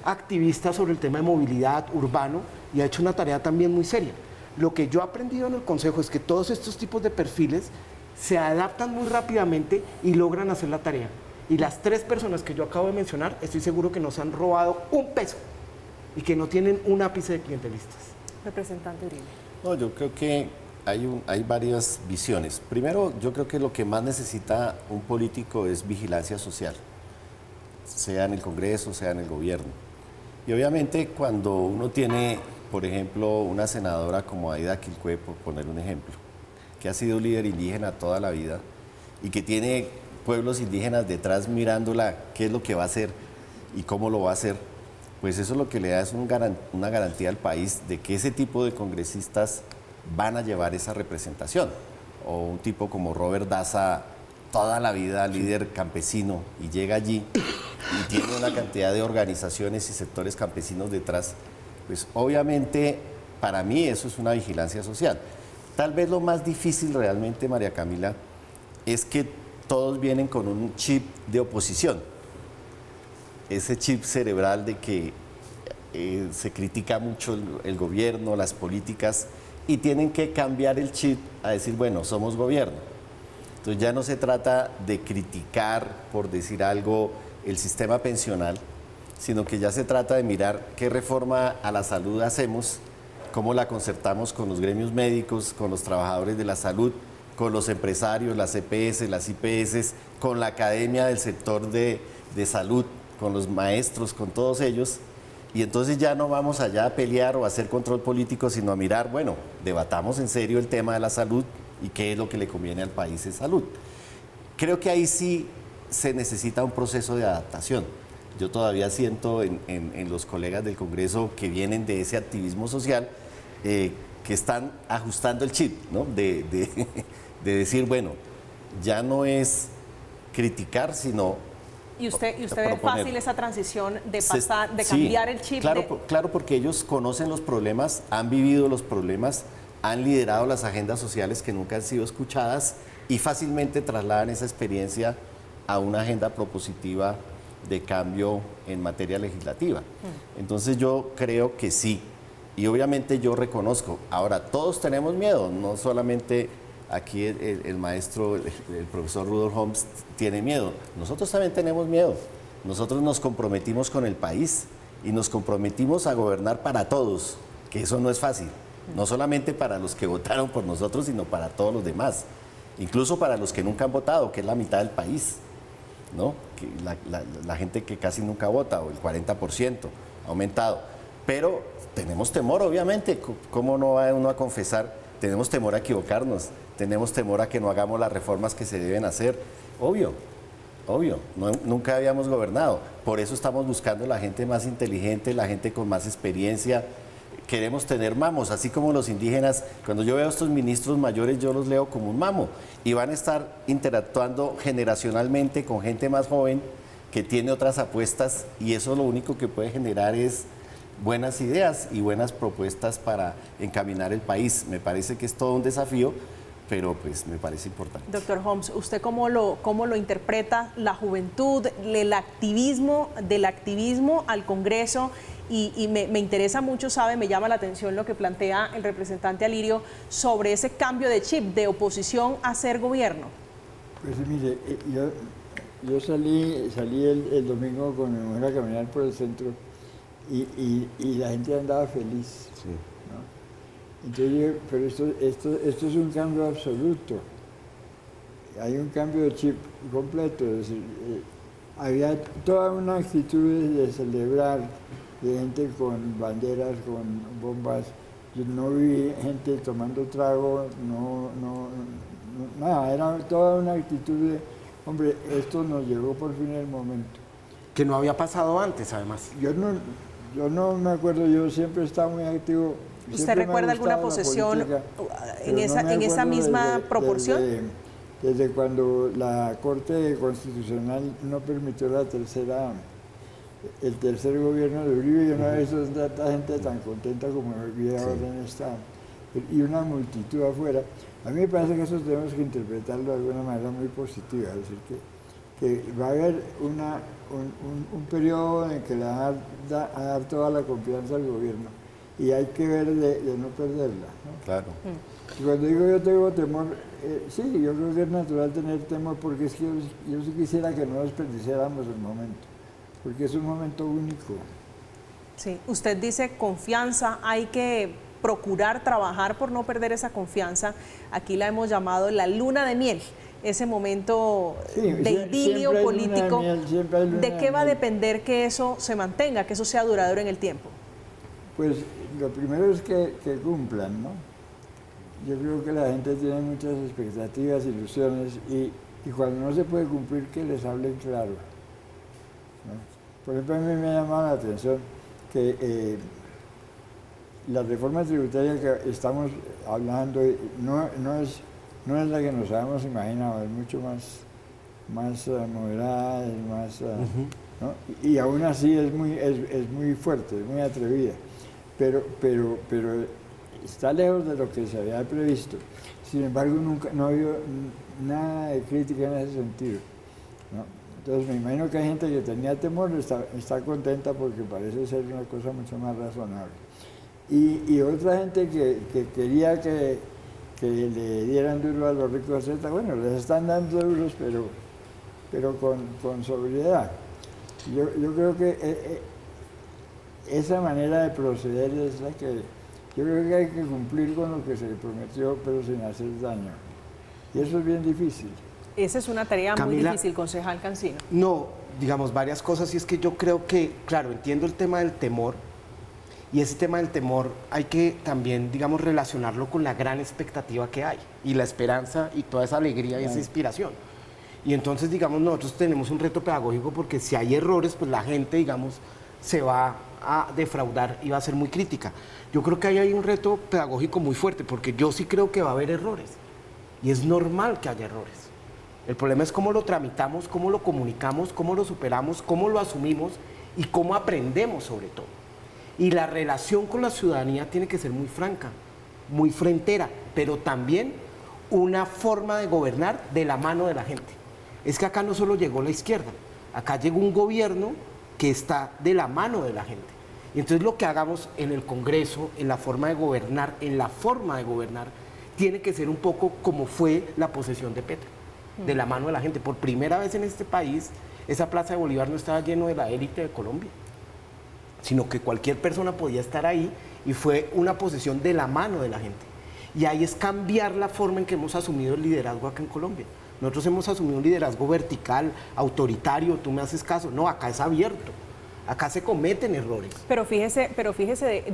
Speaker 3: activista sobre el tema de movilidad urbano y ha hecho una tarea también muy seria. Lo que yo he aprendido en el Consejo es que todos estos tipos de perfiles se adaptan muy rápidamente y logran hacer la tarea. Y las tres personas que yo acabo de mencionar, estoy seguro que nos han robado un peso y que no tienen un ápice de clientelistas.
Speaker 1: Representante Uribe.
Speaker 2: No, yo creo que hay varias visiones. Primero, yo creo que lo que más necesita un político es vigilancia social, sea en el Congreso, sea en el gobierno. Y obviamente cuando uno tiene, por ejemplo, una senadora como Aida Quilcue, por poner un ejemplo, que ha sido líder indígena toda la vida y que tiene pueblos indígenas detrás mirándola qué es lo que va a hacer y cómo lo va a hacer, pues eso lo que le da es una garantía al país de que ese tipo de congresistas van a llevar esa representación. O un tipo como Robert Daza, toda la vida líder campesino, y llega allí y tiene una cantidad de organizaciones y sectores campesinos detrás, pues obviamente para mí eso es una vigilancia social. Tal vez lo más difícil realmente, María Camila, es que todos vienen con un chip de oposición. Ese chip cerebral de que se critica mucho el gobierno, las políticas, y tienen que cambiar el chip a decir, bueno, somos gobierno. Entonces ya no se trata de criticar, por decir algo, el sistema pensional, sino que ya se trata de mirar qué reforma a la salud hacemos, cómo la concertamos con los gremios médicos, con los trabajadores de la salud, con los empresarios, las EPS, las IPS, con la academia del sector de salud, con los maestros, con todos ellos, y entonces ya no vamos allá a pelear o a hacer control político, sino a mirar, bueno, debatamos en serio el tema de la salud y qué es lo que le conviene al país en salud. Creo que ahí sí se necesita un proceso de adaptación. Yo todavía siento en los colegas del Congreso que vienen de ese activismo social, que están ajustando el chip, ¿no? de decir, bueno, ya no es criticar, sino
Speaker 1: ¿Y usted ve fácil esa transición de pasar, de
Speaker 2: sí,
Speaker 1: cambiar el chip?
Speaker 2: Claro, porque ellos conocen los problemas, han vivido los problemas, han liderado las agendas sociales que nunca han sido escuchadas y fácilmente trasladan esa experiencia a una agenda propositiva de cambio en materia legislativa. Entonces yo creo que sí, y obviamente yo reconozco. Ahora, todos tenemos miedo, no solamente aquí el maestro, el profesor Rudolf Holmes tiene miedo. Nosotros también tenemos miedo. Nosotros nos comprometimos con el país y nos comprometimos a gobernar para todos, que eso no es fácil. No solamente para los que votaron por nosotros, sino para todos los demás. Incluso para los que nunca han votado, que es la mitad del país. ¿no? Que la gente que casi nunca vota, o el 40%, ha aumentado. Pero tenemos temor, obviamente. ¿Cómo no va uno a confesar? Tenemos temor a equivocarnos, tenemos temor a que no hagamos las reformas que se deben hacer. Obvio, nunca habíamos gobernado. Por eso estamos buscando la gente más inteligente, la gente con más experiencia. Queremos tener mamos, así como los indígenas. Cuando yo veo a estos ministros mayores, yo los leo como un mamo. Y van a estar interactuando generacionalmente con gente más joven que tiene otras apuestas, y eso lo único que puede generar es buenas ideas y buenas propuestas para encaminar el país. Me parece que es todo un desafío, pero pues me parece importante.
Speaker 1: Doctor Homs, ¿usted cómo lo interpreta la juventud, del activismo al Congreso? Y me interesa mucho, me llama la atención lo que plantea el representante Alirio sobre ese cambio de chip de oposición a ser gobierno.
Speaker 4: Pues mire, yo salí el domingo con mi mujer a caminar por el centro y la gente andaba feliz.
Speaker 2: Sí.
Speaker 4: ¿No? Entonces, pero esto es un cambio absoluto. Hay un cambio de chip completo. Es decir, había toda una actitud de celebrar, de gente con banderas, con bombas. Yo no vi gente tomando trago, nada, era toda una actitud de, hombre, esto nos llegó por fin el momento.
Speaker 3: Que no había pasado antes, además.
Speaker 4: Yo no me acuerdo, yo siempre he estado muy activo.
Speaker 1: ¿Usted recuerda alguna posesión en esa misma proporción?
Speaker 4: Desde cuando la Corte Constitucional no permitió el tercer gobierno de Uribe, yo no he visto tanta gente tan contenta como vi ahora en esta, y una multitud afuera. A mí me parece que eso tenemos que interpretarlo de alguna manera muy positiva, es decir, que va a haber un periodo en que le va a dar toda la confianza al gobierno, y hay que ver de no perderla, ¿no?
Speaker 2: Claro.
Speaker 4: Y cuando digo yo tengo temor, sí, yo creo que es natural tener temor, porque es que yo sí quisiera que no desperdiciáramos el momento, porque es un momento único.
Speaker 1: Sí, usted dice confianza, hay que procurar trabajar por no perder esa confianza. Aquí la hemos llamado la luna de miel, ese momento de idilio político. ¿De qué va a depender que eso se mantenga, que eso sea duradero en el tiempo?
Speaker 4: Pues lo primero es que cumplan, ¿no? Yo creo que la gente tiene muchas expectativas, ilusiones, y cuando no se puede cumplir, que les hablen claro, ¿no? Por ejemplo, a mí me ha llamado la atención que la reforma tributaria que estamos hablando no es la que nos habíamos imaginado, es mucho más moderada, es más, ¿no? Y aún así es muy fuerte, es muy atrevida, pero está lejos de lo que se había previsto. Sin embargo, no ha habido nada de crítica en ese sentido, ¿no? Entonces me imagino que hay gente que tenía temor, está contenta porque parece ser una cosa mucho más razonable. Y otra gente que quería que le dieran duro a los ricos, bueno, les están dando duros, pero con sobriedad. Yo creo que esa manera de proceder es la que... Yo creo que hay que cumplir con lo que se prometió, pero sin hacer daño. Y eso es bien difícil.
Speaker 1: Esa es una tarea
Speaker 3: Camila,
Speaker 1: muy difícil, concejal Cancino.
Speaker 3: No, digamos, varias cosas, y es que yo creo que, claro, entiendo el tema del temor, y ese tema del temor hay que también, digamos, relacionarlo con la gran expectativa que hay, y la esperanza, y toda esa alegría y esa inspiración. Y entonces, digamos, nosotros tenemos un reto pedagógico, porque si hay errores, pues la gente, digamos, se va a defraudar y va a ser muy crítica. Yo creo que ahí hay un reto pedagógico muy fuerte, porque yo sí creo que va a haber errores, y es normal que haya errores. El problema es cómo lo tramitamos, cómo lo comunicamos, cómo lo superamos, cómo lo asumimos y cómo aprendemos sobre todo. Y la relación con la ciudadanía tiene que ser muy franca, muy frentera, pero también una forma de gobernar de la mano de la gente. Es que acá no solo llegó la izquierda, acá llegó un gobierno que está de la mano de la gente. Y entonces lo que hagamos en el Congreso, en la forma de gobernar, tiene que ser un poco como fue la posesión de Petro, de la mano de la gente. Por primera vez en este país, esa Plaza de Bolívar no estaba lleno de la élite de Colombia, sino que cualquier persona podía estar ahí, y fue una posesión de la mano de la gente. Y ahí es cambiar la forma en que hemos asumido el liderazgo acá en Colombia. Nosotros hemos asumido un liderazgo vertical, autoritario, tú me haces caso. No, acá es abierto. Acá se cometen errores.
Speaker 1: Pero fíjese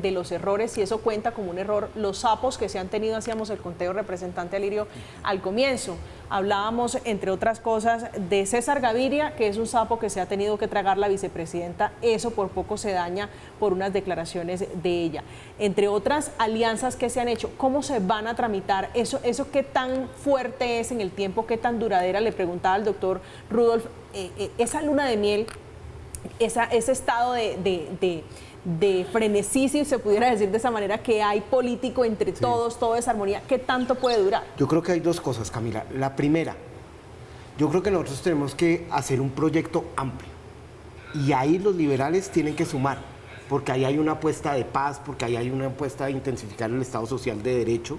Speaker 1: de los errores, si eso cuenta como un error, los sapos que se han tenido, hacíamos el conteo, representante Alirio, al comienzo. Hablábamos, entre otras cosas, de César Gaviria, que es un sapo que se ha tenido que tragar la vicepresidenta, eso por poco se daña por unas declaraciones de ella. Entre otras alianzas que se han hecho, ¿cómo se van a tramitar? ¿Eso qué tan fuerte es en el tiempo, qué tan duradera? Le preguntaba al doctor Rudolf, esa luna de miel, ese estado de frenesí, si se pudiera decir de esa manera, que hay político entre todos, toda esa armonía, ¿qué tanto puede durar?
Speaker 3: Yo creo que hay dos cosas, Camila. La primera, yo creo que nosotros tenemos que hacer un proyecto amplio y ahí los liberales tienen que sumar, porque ahí hay una apuesta de paz, porque ahí hay una apuesta de intensificar el Estado social de derecho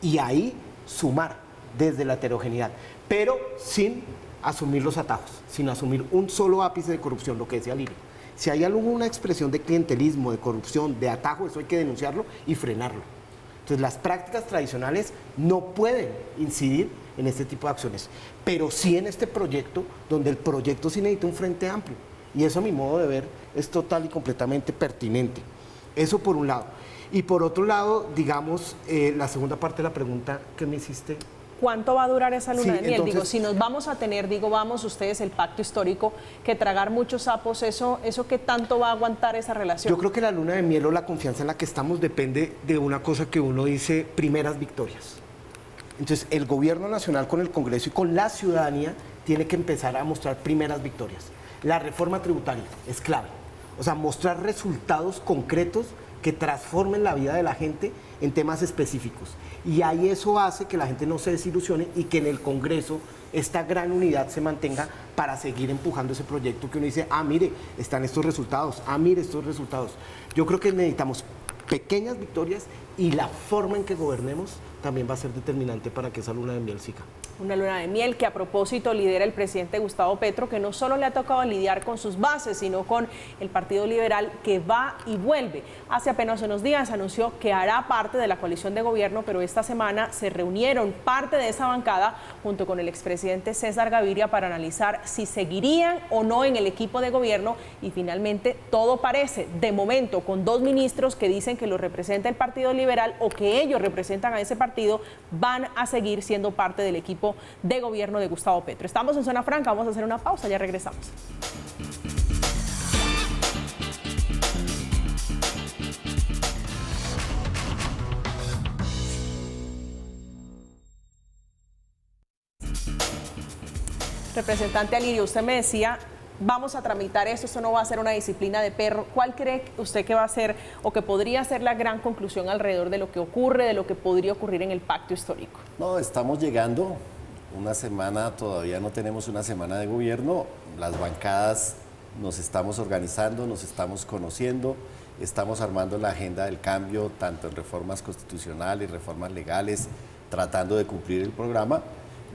Speaker 3: y ahí sumar desde la heterogeneidad, pero sin asumir los atajos, sin asumir un solo ápice de corrupción, lo que decía Lirio. Si hay alguna expresión de clientelismo, de corrupción, de atajo, eso hay que denunciarlo y frenarlo. Entonces, las prácticas tradicionales no pueden incidir en este tipo de acciones, pero sí en este proyecto, donde el proyecto sí necesita un frente amplio. Y eso, a mi modo de ver, es total y completamente pertinente. Eso por un lado. Y por otro lado, digamos, la segunda parte de la pregunta que me hiciste.
Speaker 1: ¿Cuánto va a durar esa luna de miel?
Speaker 3: Entonces,
Speaker 1: digo, si nos vamos a tener, vamos ustedes, el pacto histórico, que tragar muchos sapos, ¿eso qué tanto va a aguantar esa relación?
Speaker 3: Yo creo que la luna de miel o la confianza en la que estamos depende de una cosa que uno dice, primeras victorias. Entonces, el gobierno nacional con el Congreso y con la ciudadanía tiene que empezar a mostrar primeras victorias. La reforma tributaria es clave. O sea, mostrar resultados concretos que transformen la vida de la gente en temas específicos. Y ahí eso hace que la gente no se desilusione y que en el Congreso esta gran unidad se mantenga para seguir empujando ese proyecto que uno dice, mire, están estos resultados, mire estos resultados. Yo creo que necesitamos pequeñas victorias y la forma en que gobernemos también va a ser determinante para que esa luna de miel siga.
Speaker 1: Una luna de miel que a propósito lidera el presidente Gustavo Petro, que no solo le ha tocado lidiar con sus bases, sino con el Partido Liberal que va y vuelve. Hace apenas unos días anunció que hará parte de la coalición de gobierno, pero esta semana se reunieron parte de esa bancada junto con el expresidente César Gaviria para analizar si seguirían o no en el equipo de gobierno y finalmente todo parece, de momento, con dos ministros que dicen que los representa el Partido Liberal o que ellos representan a ese partido, van a seguir siendo parte del equipo de gobierno de Gustavo Petro. Estamos en Zona Franca, vamos a hacer una pausa, ya regresamos. Representante Alirio, usted me decía, vamos a tramitar esto no va a ser una disciplina de perro. ¿Cuál cree usted que va a ser o que podría ser la gran conclusión alrededor de lo que ocurre, de lo que podría ocurrir en el pacto histórico?
Speaker 2: No, estamos llegando. Una semana, todavía no tenemos una semana de gobierno, las bancadas nos estamos organizando, nos estamos conociendo, estamos armando la agenda del cambio, tanto en reformas constitucionales, reformas legales, tratando de cumplir el programa.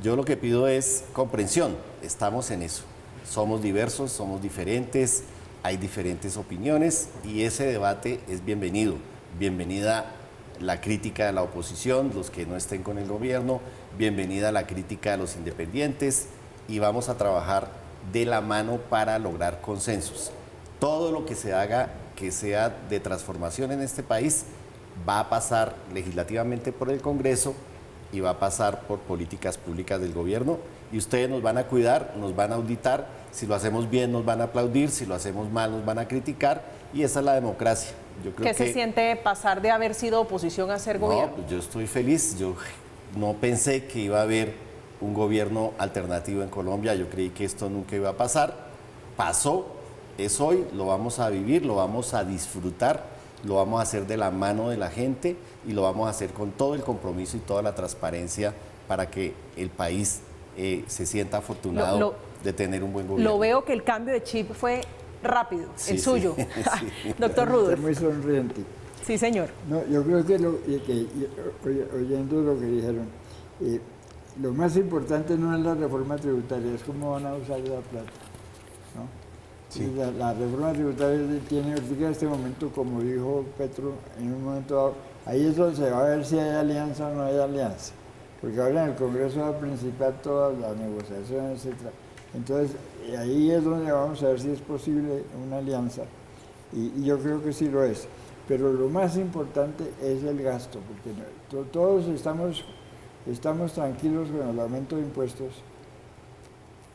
Speaker 2: Yo lo que pido es comprensión, estamos en eso, somos diversos, somos diferentes, hay diferentes opiniones y ese debate es bienvenido, bienvenida la crítica de la oposición, los que no estén con el gobierno, bienvenida la crítica de los independientes y vamos a trabajar de la mano para lograr consensos. Todo lo que se haga que sea de transformación en este país va a pasar legislativamente por el Congreso y va a pasar por políticas públicas del gobierno y ustedes nos van a cuidar, nos van a auditar, si lo hacemos bien nos van a aplaudir, si lo hacemos mal nos van a criticar y esa es la democracia. Yo creo
Speaker 1: ¿Qué se siente pasar de haber sido oposición a ser gobierno?
Speaker 2: Pues yo estoy feliz, yo no pensé que iba a haber un gobierno alternativo en Colombia, yo creí que esto nunca iba a pasar, pasó, es hoy, lo vamos a vivir, lo vamos a disfrutar, lo vamos a hacer de la mano de la gente y lo vamos a hacer con todo el compromiso y toda la transparencia para que el país se sienta afortunado de tener un buen gobierno.
Speaker 1: Lo veo que el cambio de chip fue rápido,
Speaker 2: sí,
Speaker 1: el suyo.
Speaker 2: Sí.
Speaker 1: Doctor Rudolf.
Speaker 4: Está muy sonriente.
Speaker 1: Sí, señor.
Speaker 4: No, yo creo que, oyendo lo que dijeron, lo más importante no es la reforma tributaria, es cómo van a usar la plata, ¿no? Sí. La reforma tributaria tiene en este momento, como dijo Petro, en un momento dado, ahí es donde se va a ver si hay alianza o no hay alianza. porque ahora en el Congreso va a principar todas las negociaciones, etc. Entonces, ahí es donde vamos a ver si es posible una alianza, y yo creo que sí lo es. Pero lo más importante es el gasto, porque todos estamos tranquilos con el aumento de impuestos,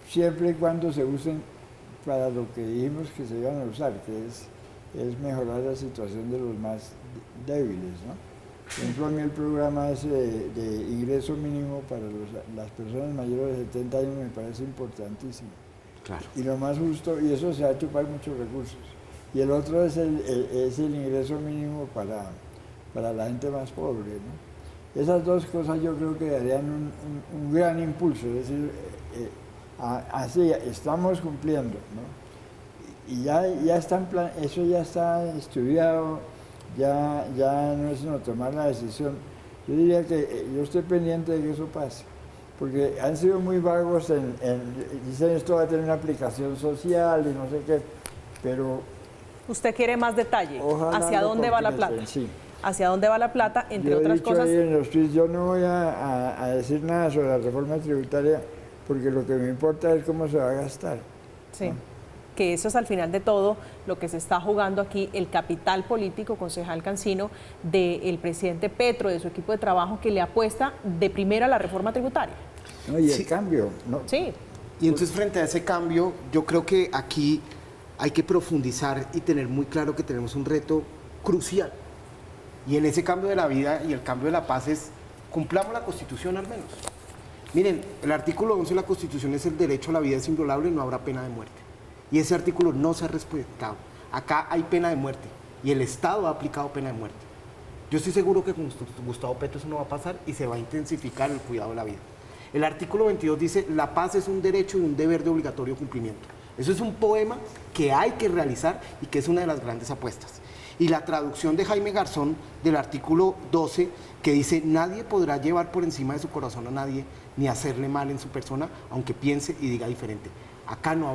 Speaker 4: siempre y cuando se usen para lo que dijimos que se iban a usar, que es mejorar la situación de los más débiles, ¿no? Por ejemplo, a mí el programa ese de ingreso mínimo para las personas mayores de 70 años me parece importantísimo.
Speaker 3: Claro.
Speaker 4: Y lo más justo, y eso se va a chupar muchos recursos. Y el otro es el ingreso mínimo para la gente más pobre, ¿no? Esas dos cosas yo creo que darían un gran impulso, es decir, así estamos cumpliendo, ¿no? Y ya está eso ya está estudiado, ya no es sino tomar la decisión. Yo diría que yo estoy pendiente de que eso pase, porque han sido muy vagos dicen esto va a tener una aplicación social y no sé qué, pero
Speaker 1: ¿Usted quiere más detalle?
Speaker 4: ojalá
Speaker 1: ¿Hacia
Speaker 4: lo
Speaker 1: dónde va la plata?
Speaker 4: concreten, sí.
Speaker 1: ¿Hacia dónde va la plata? Entre
Speaker 4: Yo he
Speaker 1: otras
Speaker 4: dicho
Speaker 1: cosas.
Speaker 4: ahí en los tweets, yo no voy a decir nada sobre la reforma tributaria, porque lo que me importa es cómo se va a gastar.
Speaker 1: Sí, que eso es al final de todo lo que se está jugando aquí, el capital político, concejal Cancino, del presidente Petro, de su equipo de trabajo, que le apuesta de primera a la reforma tributaria.
Speaker 4: ¿No? Y
Speaker 3: Sí.
Speaker 4: el cambio, ¿no?
Speaker 1: Sí,
Speaker 3: Y entonces frente a ese cambio, yo creo que aquí hay que profundizar y tener muy claro que tenemos un reto crucial. Y en ese cambio de la vida y el cambio de la paz es, cumplamos la Constitución al menos. Miren, el artículo 11 de la Constitución es el derecho a la vida es inviolable y no habrá pena de muerte. Y ese artículo no se ha respetado. Acá hay pena de muerte y el Estado ha aplicado pena de muerte. Yo estoy seguro que con Gustavo Petro eso no va a pasar y se va a intensificar el cuidado de la vida. El artículo 22 dice, la paz es un derecho y un deber de obligatorio cumplimiento. Eso es un poema que hay que realizar y que es una de las grandes apuestas. Y la traducción de Jaime Garzón del artículo 12, que dice, nadie podrá llevar por encima de su corazón a nadie, ni hacerle mal en su persona, aunque piense y diga diferente. Acá no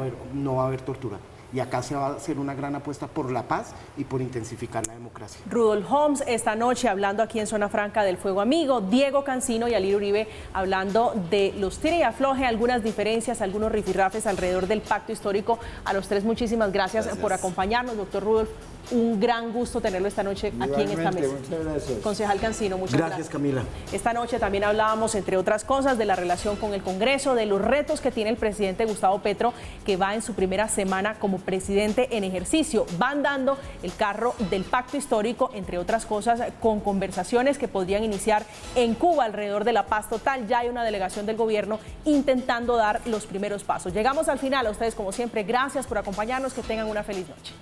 Speaker 3: va a haber tortura. Y acá se va a hacer una gran apuesta por la paz y por intensificar la democracia.
Speaker 1: Rudolf Homs esta noche hablando aquí en Zona Franca del Fuego Amigo, Diego Cancino y Alirio Uribe hablando de los tire y afloje, algunas diferencias, algunos rifirrafes alrededor del pacto histórico. A los tres muchísimas gracias por acompañarnos, doctor Rudolf. Un gran gusto tenerlo esta noche aquí en esta mesa.
Speaker 4: Muchas gracias.
Speaker 1: Concejal Cancino, muchas gracias.
Speaker 3: Gracias, Camila.
Speaker 1: Esta noche también hablábamos, entre otras cosas, de la relación con el Congreso, de los retos que tiene el presidente Gustavo Petro, que va en su primera semana como presidente en ejercicio. Van dando el carro del pacto histórico, entre otras cosas, con conversaciones que podrían iniciar en Cuba alrededor de la paz total. Ya hay una delegación del gobierno intentando dar los primeros pasos. Llegamos al final. A ustedes, como siempre, gracias por acompañarnos. Que tengan una feliz noche.